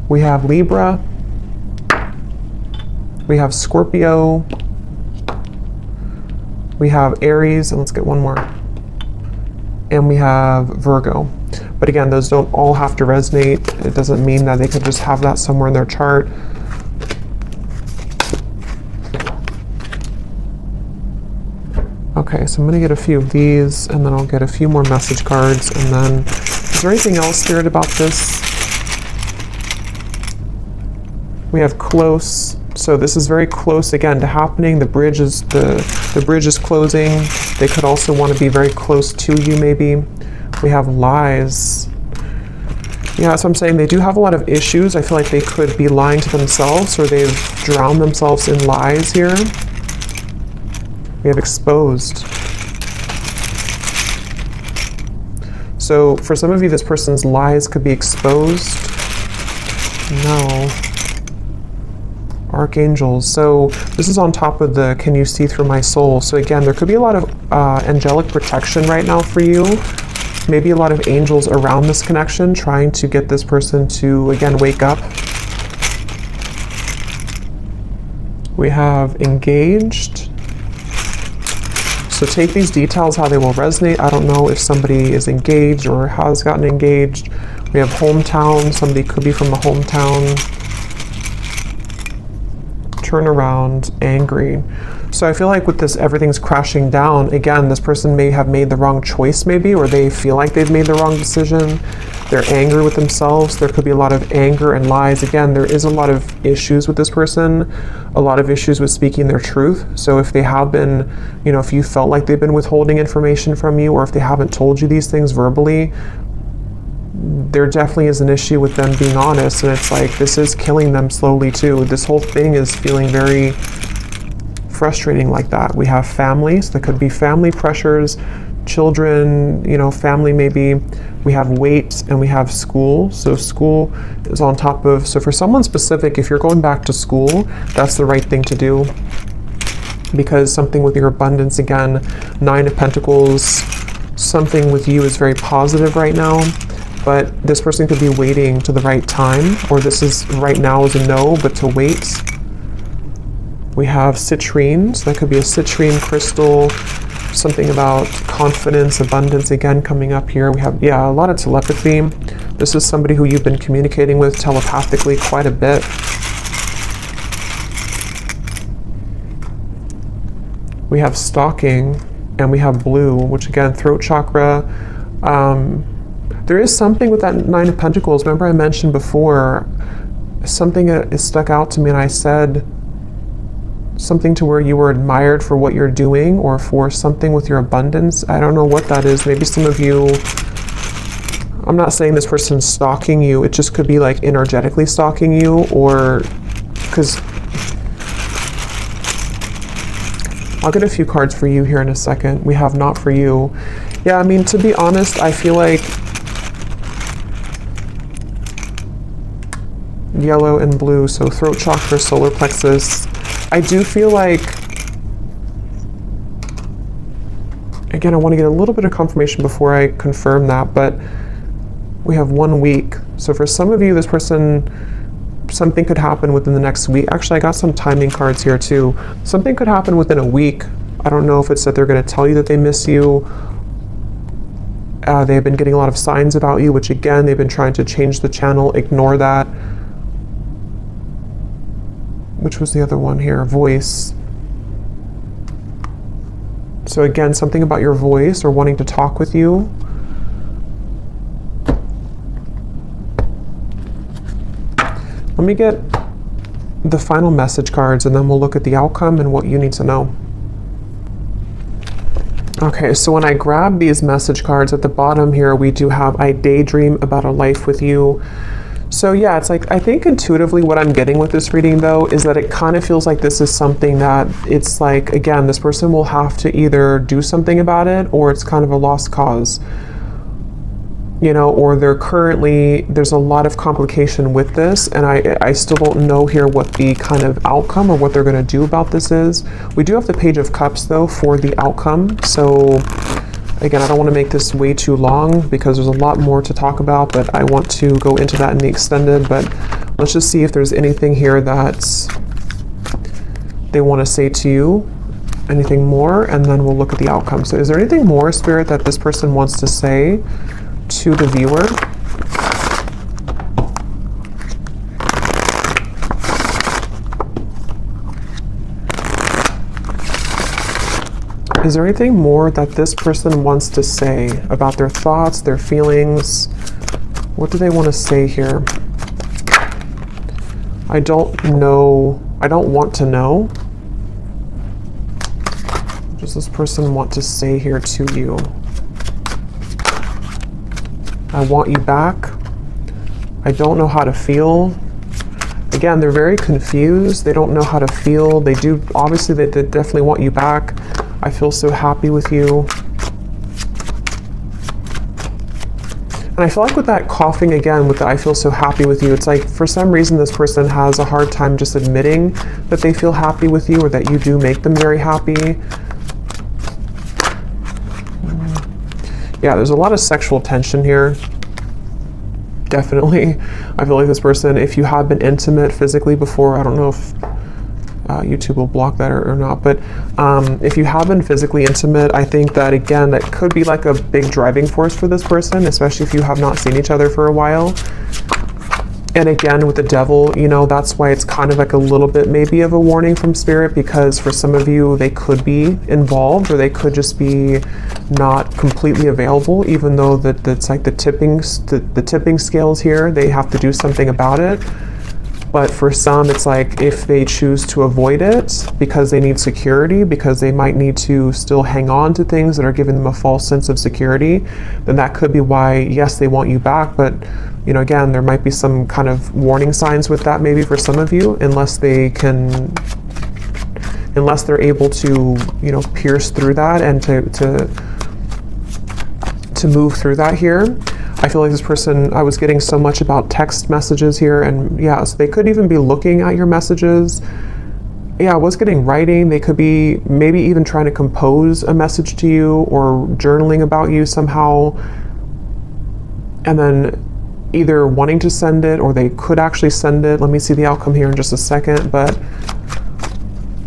We have Libra. We have Scorpio. We have Aries, and let's get one more. And we have Virgo. But again, those don't all have to resonate. It doesn't mean that they could just have that somewhere in their chart. Okay, so I'm gonna get a few of these, and then I'll get a few more message cards, and then, is there anything else, Spirit, about this? We have close, so this is very close again to happening. The bridge is the bridge is closing. They could also want to be very close to you, maybe. We have lies. Yeah, so I'm saying they do have a lot of issues. I feel like they could be lying to themselves, or they've drowned themselves in lies here. We have exposed. So for some of you, this person's lies could be exposed. No. Archangels. So this is on top of the can you see through my soul. So again, there could be a lot of angelic protection right now for you. Maybe a lot of angels around this connection trying to get this person to, again, wake up. We have engaged. So take these details how they will resonate. I don't know if somebody is engaged or has gotten engaged. We We have hometown. Somebody could be from a hometown. Turn around, angry. So I feel like with this, everything's crashing down. Again, this person may have made the wrong choice maybe, or they feel like they've made the wrong decision. They're angry with themselves. There could be a lot of anger and lies. Again, there is a lot of issues with this person, a lot of issues with speaking their truth. So if they have been, you know, if you felt like they've been withholding information from you, or if they haven't told you these things verbally, there definitely is an issue with them being honest. And it's like, this is killing them slowly too. This whole thing is feeling very frustrating like that. We have families. That could be family pressures, children, you know, family maybe. We have weight, and we have school. So school is on top of, so for someone specific, if you're going back to school, that's the right thing to do, because something with your abundance, again, 9 of Pentacles, something with you is very positive right now, but this person could be waiting to the right time, or this is right now is a no, but to wait. We have citrine, so that could be a citrine crystal, something about confidence, abundance, again, coming up here. We have, yeah, a lot of telepathy. This is somebody who you've been communicating with telepathically quite a bit. We have stalking, and we have blue, which again, throat chakra. There is something with that 9 of Pentacles. Remember I mentioned before, something is stuck out to me, and I said something to where you were admired for what you're doing, or for something with your abundance. I don't know what that is. Maybe some of you, I'm not saying this person's stalking you. It just could be like energetically stalking you, or because I'll get a few cards for you here in a second. We have not for you. Yeah, I mean, to be honest, I feel like yellow and blue, so throat chakra, solar plexus. I do feel like, again, I want to get a little bit of confirmation before I confirm that, but we have 1 week. So for some of you, this person, something could happen within the next week. Actually, I got some timing cards here too. Something could happen within a week. I don't know if it's that they're going to tell you that they miss you. They've been getting a lot of signs about you, which again, they've been trying to change the channel. Ignore that. Which was the other one here? Voice. So again, something about your voice, or wanting to talk with you. Let me get the final message cards, and then we'll look at the outcome and what you need to know. Okay, so when I grab these message cards at the bottom here, we do have, I daydream about a life with you. So yeah, it's like, I think intuitively what I'm getting with this reading though, is that it kind of feels like this is something that it's like, again, this person will have to either do something about it, or it's kind of a lost cause. You know, or there's a lot of complication with this, and I still don't know here what the kind of outcome or what they're going to do about this is. We do have the Page of Cups though for the outcome. So again, I don't want to make this way too long because there's a lot more to talk about, but I want to go into that in the extended. But let's just see if there's anything here that they want to say to you, anything more, and then we'll look at the outcome. So is there anything more, Spirit, that this person wants to say to the viewer? Is there anything more that this person wants to say about their thoughts, their feelings? What do they want to say here? I don't know. I don't want to know. What does this person want to say here to you? I want you back. I don't know how to feel. Again, they're very confused. They don't know how to feel. They do, obviously, they definitely want you back. I feel so happy with you. And I feel like with that coughing again, with the I feel so happy with you, it's like for some reason this person has a hard time just admitting that they feel happy with you, or that you do make them very happy. Yeah, there's a lot of sexual tension here. Definitely. I feel like this person, if you have been intimate physically before, I don't know if YouTube will block that or not. But if you have been physically intimate, I think that, again, that could be like a big driving force for this person, especially if you have not seen each other for a while. And again, with the devil, you know, that's why it's kind of like a little bit maybe of a warning from spirit, because for some of you, they could be involved, or they could just be not completely available, even though that's like the tipping scales here, they have to do something about it. But for some, it's like if they choose to avoid it because they need security, because they might need to still hang on to things that are giving them a false sense of security, then that could be why, yes, they want you back. But, you know, again, there might be some kind of warning signs with that maybe for some of you, unless they're able to, you know, pierce through that and to move through that here. I feel like this person, I was getting so much about text messages here, and yeah, so they could even be looking at your messages. Yeah, I was getting writing. They could be maybe even trying to compose a message to you or journaling about you somehow, and then either wanting to send it, or they could actually send it. Let me see the outcome here in just a second. But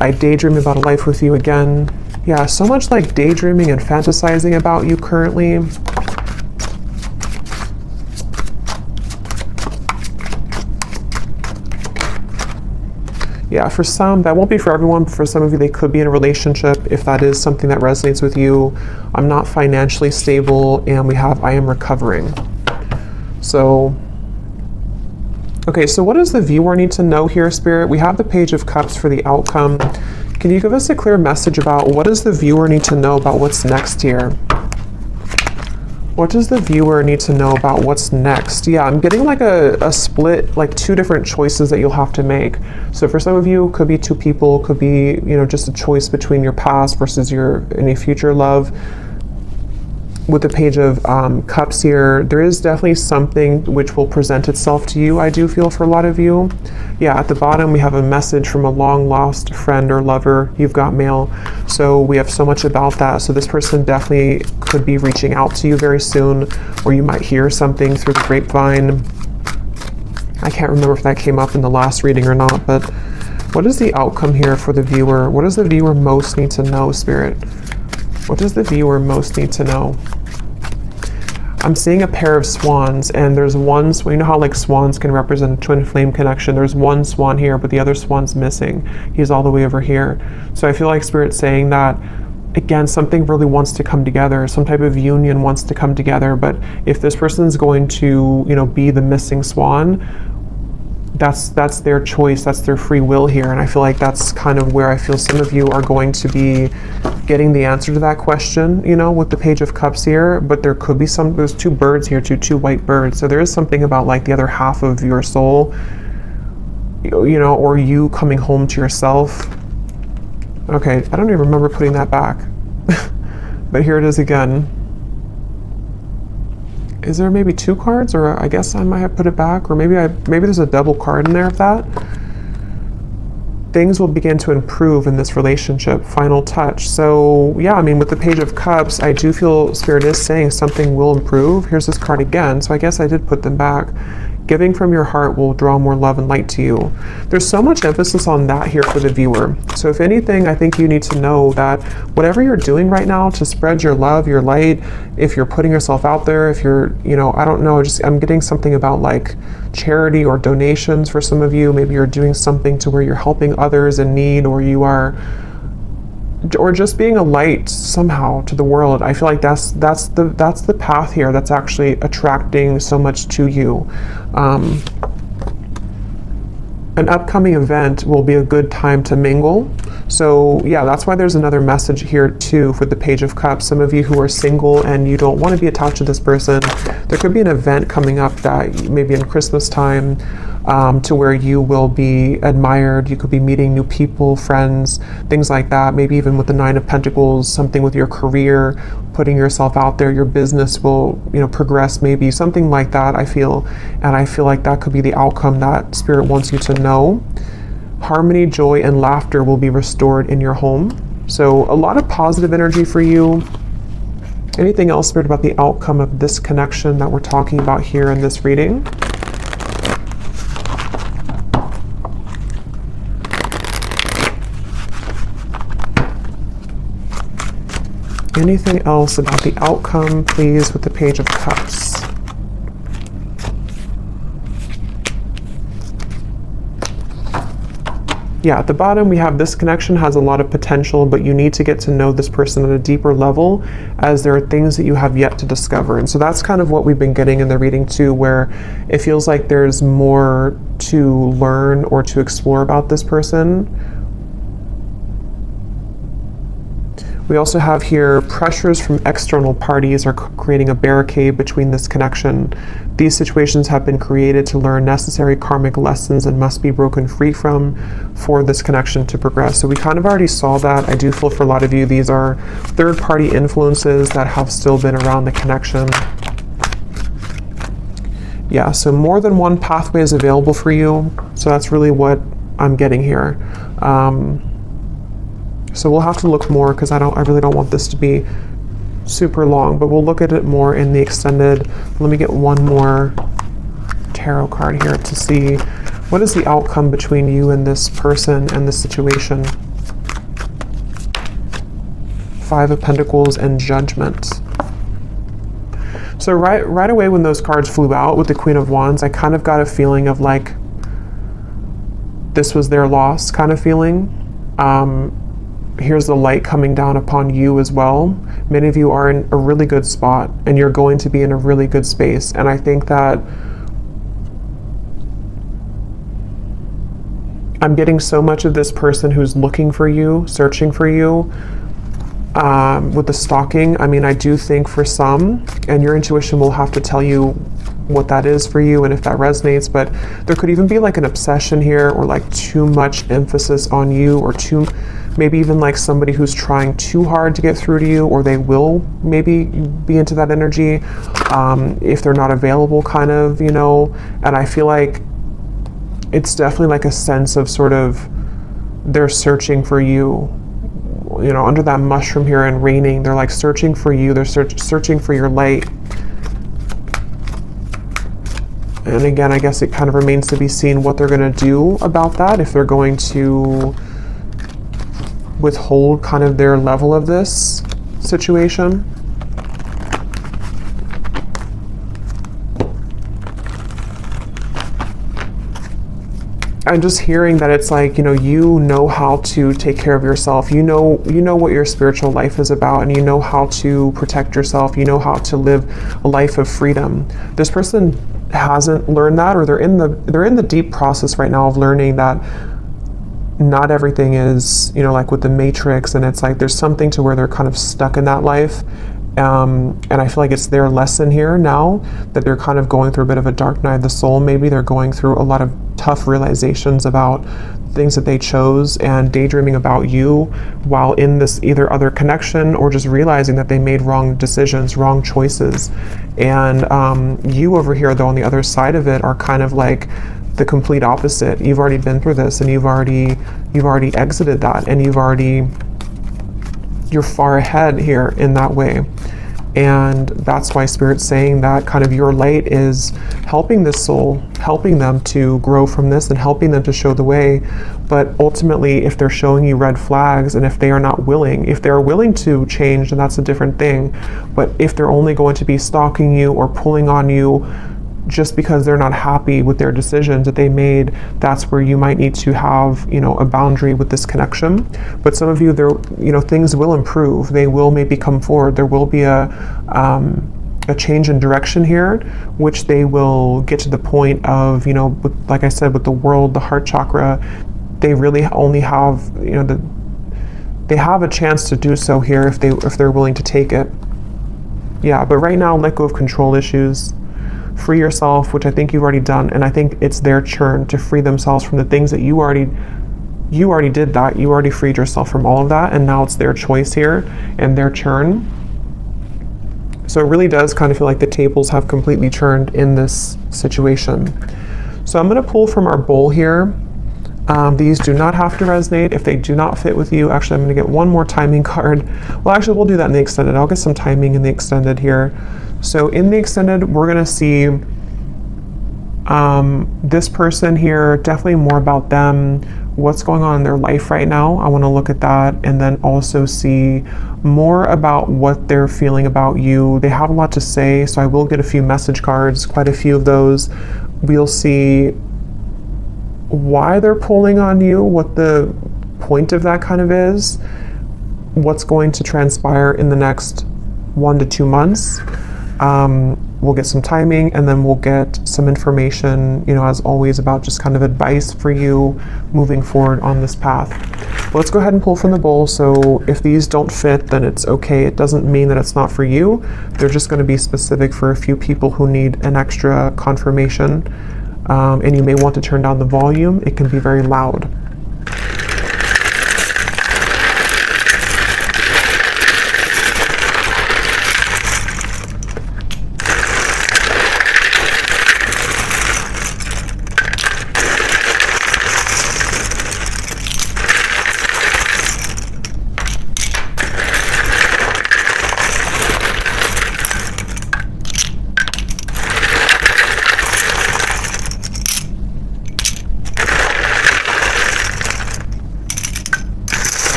I daydream about a life with you again. Yeah, so much like daydreaming and fantasizing about you currently. Yeah, for some, that won't be for everyone, but for some of you, they could be in a relationship if that is something that resonates with you. I'm not financially stable, and we have I am recovering. So, okay, so what does the viewer need to know here, Spirit? We have the Page of Cups for the outcome. Can you give us a clear message about what does the viewer need to know about what's next here? What does the viewer need to know about what's next? Yeah, I'm getting like a split, like two different choices that you'll have to make. So for some of you, could be two people, could be, you know, just a choice between your past versus your any future love. With the Page of Cups here, there is definitely something which will present itself to you, I do feel, for a lot of you. Yeah, at the bottom we have a message from a long lost friend or lover. You've got mail. So we have so much about that. So this person definitely could be reaching out to you very soon, or you might hear something through the grapevine. I can't remember if that came up in the last reading or not, but what is the outcome here for the viewer? What does the viewer most need to know, Spirit? What does the viewer most need to know? I'm seeing a pair of swans, and there's one, well, you know how like swans can represent a twin flame connection. There's one swan here, but the other swan's missing. He's all the way over here. So I feel like Spirit's saying that, again, something really wants to come together. Some type of union wants to come together. But if this person's going to, you know, be the missing swan, that's their choice, that's their free will here. And I feel like that's kind of where I feel some of you are going to be getting the answer to that question, you know, with the Page of Cups here. But there could be there's two birds here, two white birds. So there is something about like the other half of your soul, you know, or you coming home to yourself. Okay, I don't even remember putting that back. But here it is again. Is there maybe two cards, or I guess I might have put it back, or maybe there's a double card in there of that. Things will begin to improve in this relationship. Final touch. So yeah, I mean, with the Page of Cups, I do feel Spirit is saying something will improve. Here's this card again, so I guess I did put them back. Giving from your heart will draw more love and light to you. There's so much emphasis on that here for the viewer. So if anything, I think you need to know that whatever you're doing right now to spread your love, your light, if you're putting yourself out there, if you're, you know, I don't know, just I'm getting something about like charity or donations for some of you. Maybe you're doing something to where you're helping others in need, or you are, or just being a light somehow to the world. I feel like that's the path here that's actually attracting so much to you. An upcoming event will be a good time to mingle. So yeah, that's why there's another message here too for the Page of Cups. Some of you who are single and you don't want to be attached to this person, there could be an event coming up that maybe in Christmas time, to where you will be admired. You could be meeting new people, friends, things like that. Maybe even with the Nine of Pentacles, something with your career, putting yourself out there, your business will, you know, progress, maybe something like that, I feel. And I feel like that could be the outcome that Spirit wants you to know. Harmony, joy, and laughter will be restored in your home. So a lot of positive energy for you. Anything else, Spirit, about the outcome of this connection that we're talking about here in this reading? Anything else about the outcome, please, with the Page of Cups? Yeah, at the bottom we have this connection has a lot of potential, but you need to get to know this person at a deeper level, as there are things that you have yet to discover. And so that's kind of what we've been getting in the reading too, where it feels like there's more to learn or to explore about this person. We also have here pressures from external parties are creating a barricade between this connection. These situations have been created to learn necessary karmic lessons and must be broken free from for this connection to progress. So we kind of already saw that. I do feel for a lot of you, these are third-party influences that have still been around the connection. Yeah, so more than one pathway is available for you. So that's really what I'm getting here. So we'll have to look more, because I really don't want this to be super long, but we'll look at it more in the extended. Let me get one more tarot card here to see what is the outcome between you and this person and this situation. Five of Pentacles and Judgment. So right away when those cards flew out with the Queen of Wands, I kind of got a feeling of like this was their loss kind of feeling. Here's the light coming down upon you as well. Many of you are in a really good spot, and you're going to be in a really good space. And I think that I'm getting so much of this person who's looking for you, searching for you, with the stalking. I mean, I do think for some, and your intuition will have to tell you what that is for you and if that resonates, but there could even be like an obsession here, or like too much emphasis on you, or maybe even like somebody who's trying too hard to get through to you, or they will maybe be into that energy if they're not available, kind of, you know. And I feel like it's definitely like a sense of sort of they're searching for you, you know, under that mushroom here and raining. They're like searching for you. They're searching for your light. And again, I guess it kind of remains to be seen what they're going to do about that, if they're going to withhold kind of their level of this situation. I'm just hearing that it's like, you know how to take care of yourself. You know what your spiritual life is about, and you know how to protect yourself. You know how to live a life of freedom. This person hasn't learned that, or they're in the deep process right now of learning that not everything is, like with the Matrix, and it's like there's something to where they're kind of stuck in that life. And I feel like it's their lesson here now that they're kind of going through a bit of a dark night of the soul. Maybe they're going through a lot of tough realizations about things that they chose, and daydreaming about you while in this either other connection, or just realizing that they made wrong decisions, wrong choices. And you over here, though, on the other side of it, are kind of like the complete opposite. You've already been through this, and you've already exited that, and you're far ahead here in that way. And that's why Spirit's saying that kind of your light is helping this soul, helping them to grow from this, and helping them to show the way. But ultimately, if they're showing you red flags, and if they are not willing, if they're willing to change, then that's a different thing. But if they're only going to be stalking you or pulling on you just because they're not happy with their decisions that they made, that's where you might need to have, a boundary with this connection. But some of you, things will improve. They will maybe come forward. There will be a change in direction here, which they will get to the point of, like I said, with the world, the heart chakra, they really only have, they have a chance to do so here if they're willing to take it. Yeah, but right now, let go of control issues. Free yourself, which I think you've already done, and I think it's their turn to free themselves from the things that you already did that. You already freed yourself from all of that, and now it's their choice here and their turn. So it really does kind of feel like the tables have completely turned in this situation. So I'm going to pull from our bowl here. These do not have to resonate if they do not fit with you. Actually, I'm going to get one more timing card. Well, actually, we'll do that in the extended. I'll get some timing in the extended here. So in the extended, we're going to see this person here, definitely more about them, what's going on in their life right now. I want to look at that and then also see more about what they're feeling about you. They have a lot to say, so I will get a few message cards, quite a few of those. We'll see why they're pulling on you, what the point of that kind of is, what's going to transpire in the next 1 to 2 months. We'll get some timing, and then we'll get some information, you know, as always, about just kind of advice for you moving forward on this path. Let's go ahead and pull from the bowl. So if these don't fit, then it's okay. It doesn't mean that it's not for you. They're just going to be specific for a few people who need an extra confirmation. And you may want to turn down the volume. It can be very loud.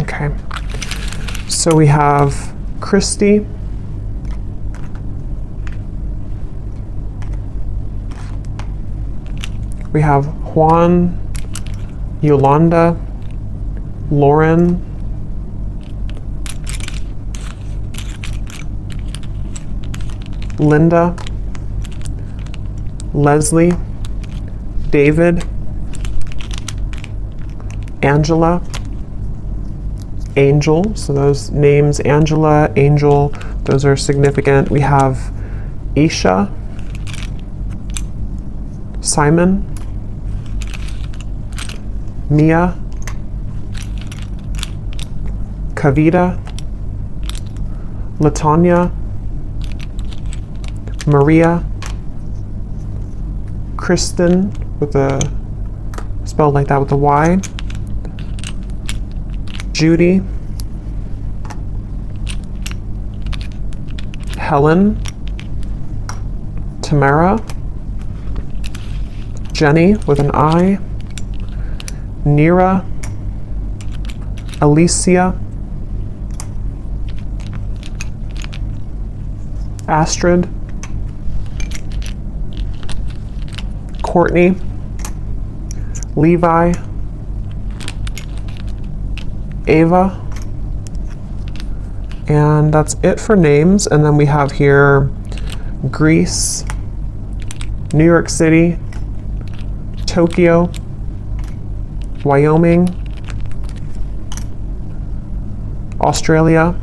Okay, so we have Christy, we have Juan, Yolanda, Lauren, Linda, Leslie, David, Angela, Angel. So those names, Angela, Angel, those are significant. We have Isha, Simon, Mia, Kavita, Latanya, Maria, Kristen, with a spelled like that with a Y, Judy, Helen, Tamara, Jenny with an I, Nira, Alicia, Astrid, Courtney, Levi, Ava, and that's it for names. And then we have here Greece, New York City, Tokyo, Wyoming, Australia,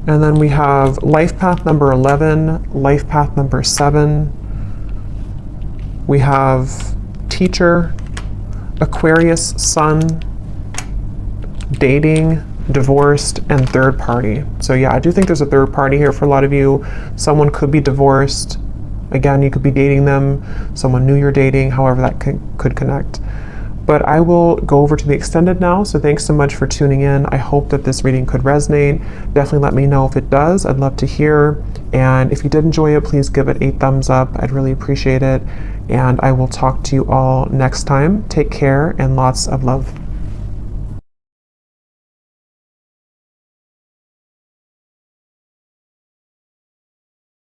and then we have life path number 11, life path number 7. We have teacher, Aquarius, sun, dating, divorced, and third party. So yeah, I do think there's a third party here for a lot of you. Someone could be divorced. Again, you could be dating them, someone new you're dating, however that could connect. But I will go over to the extended now, so thanks so much for tuning in. I hope that this reading could resonate. Definitely let me know if it does. I'd love to hear. And if you did enjoy it, please give it a thumbs up. I'd really appreciate it. And I will talk to you all next time. Take care and lots of love.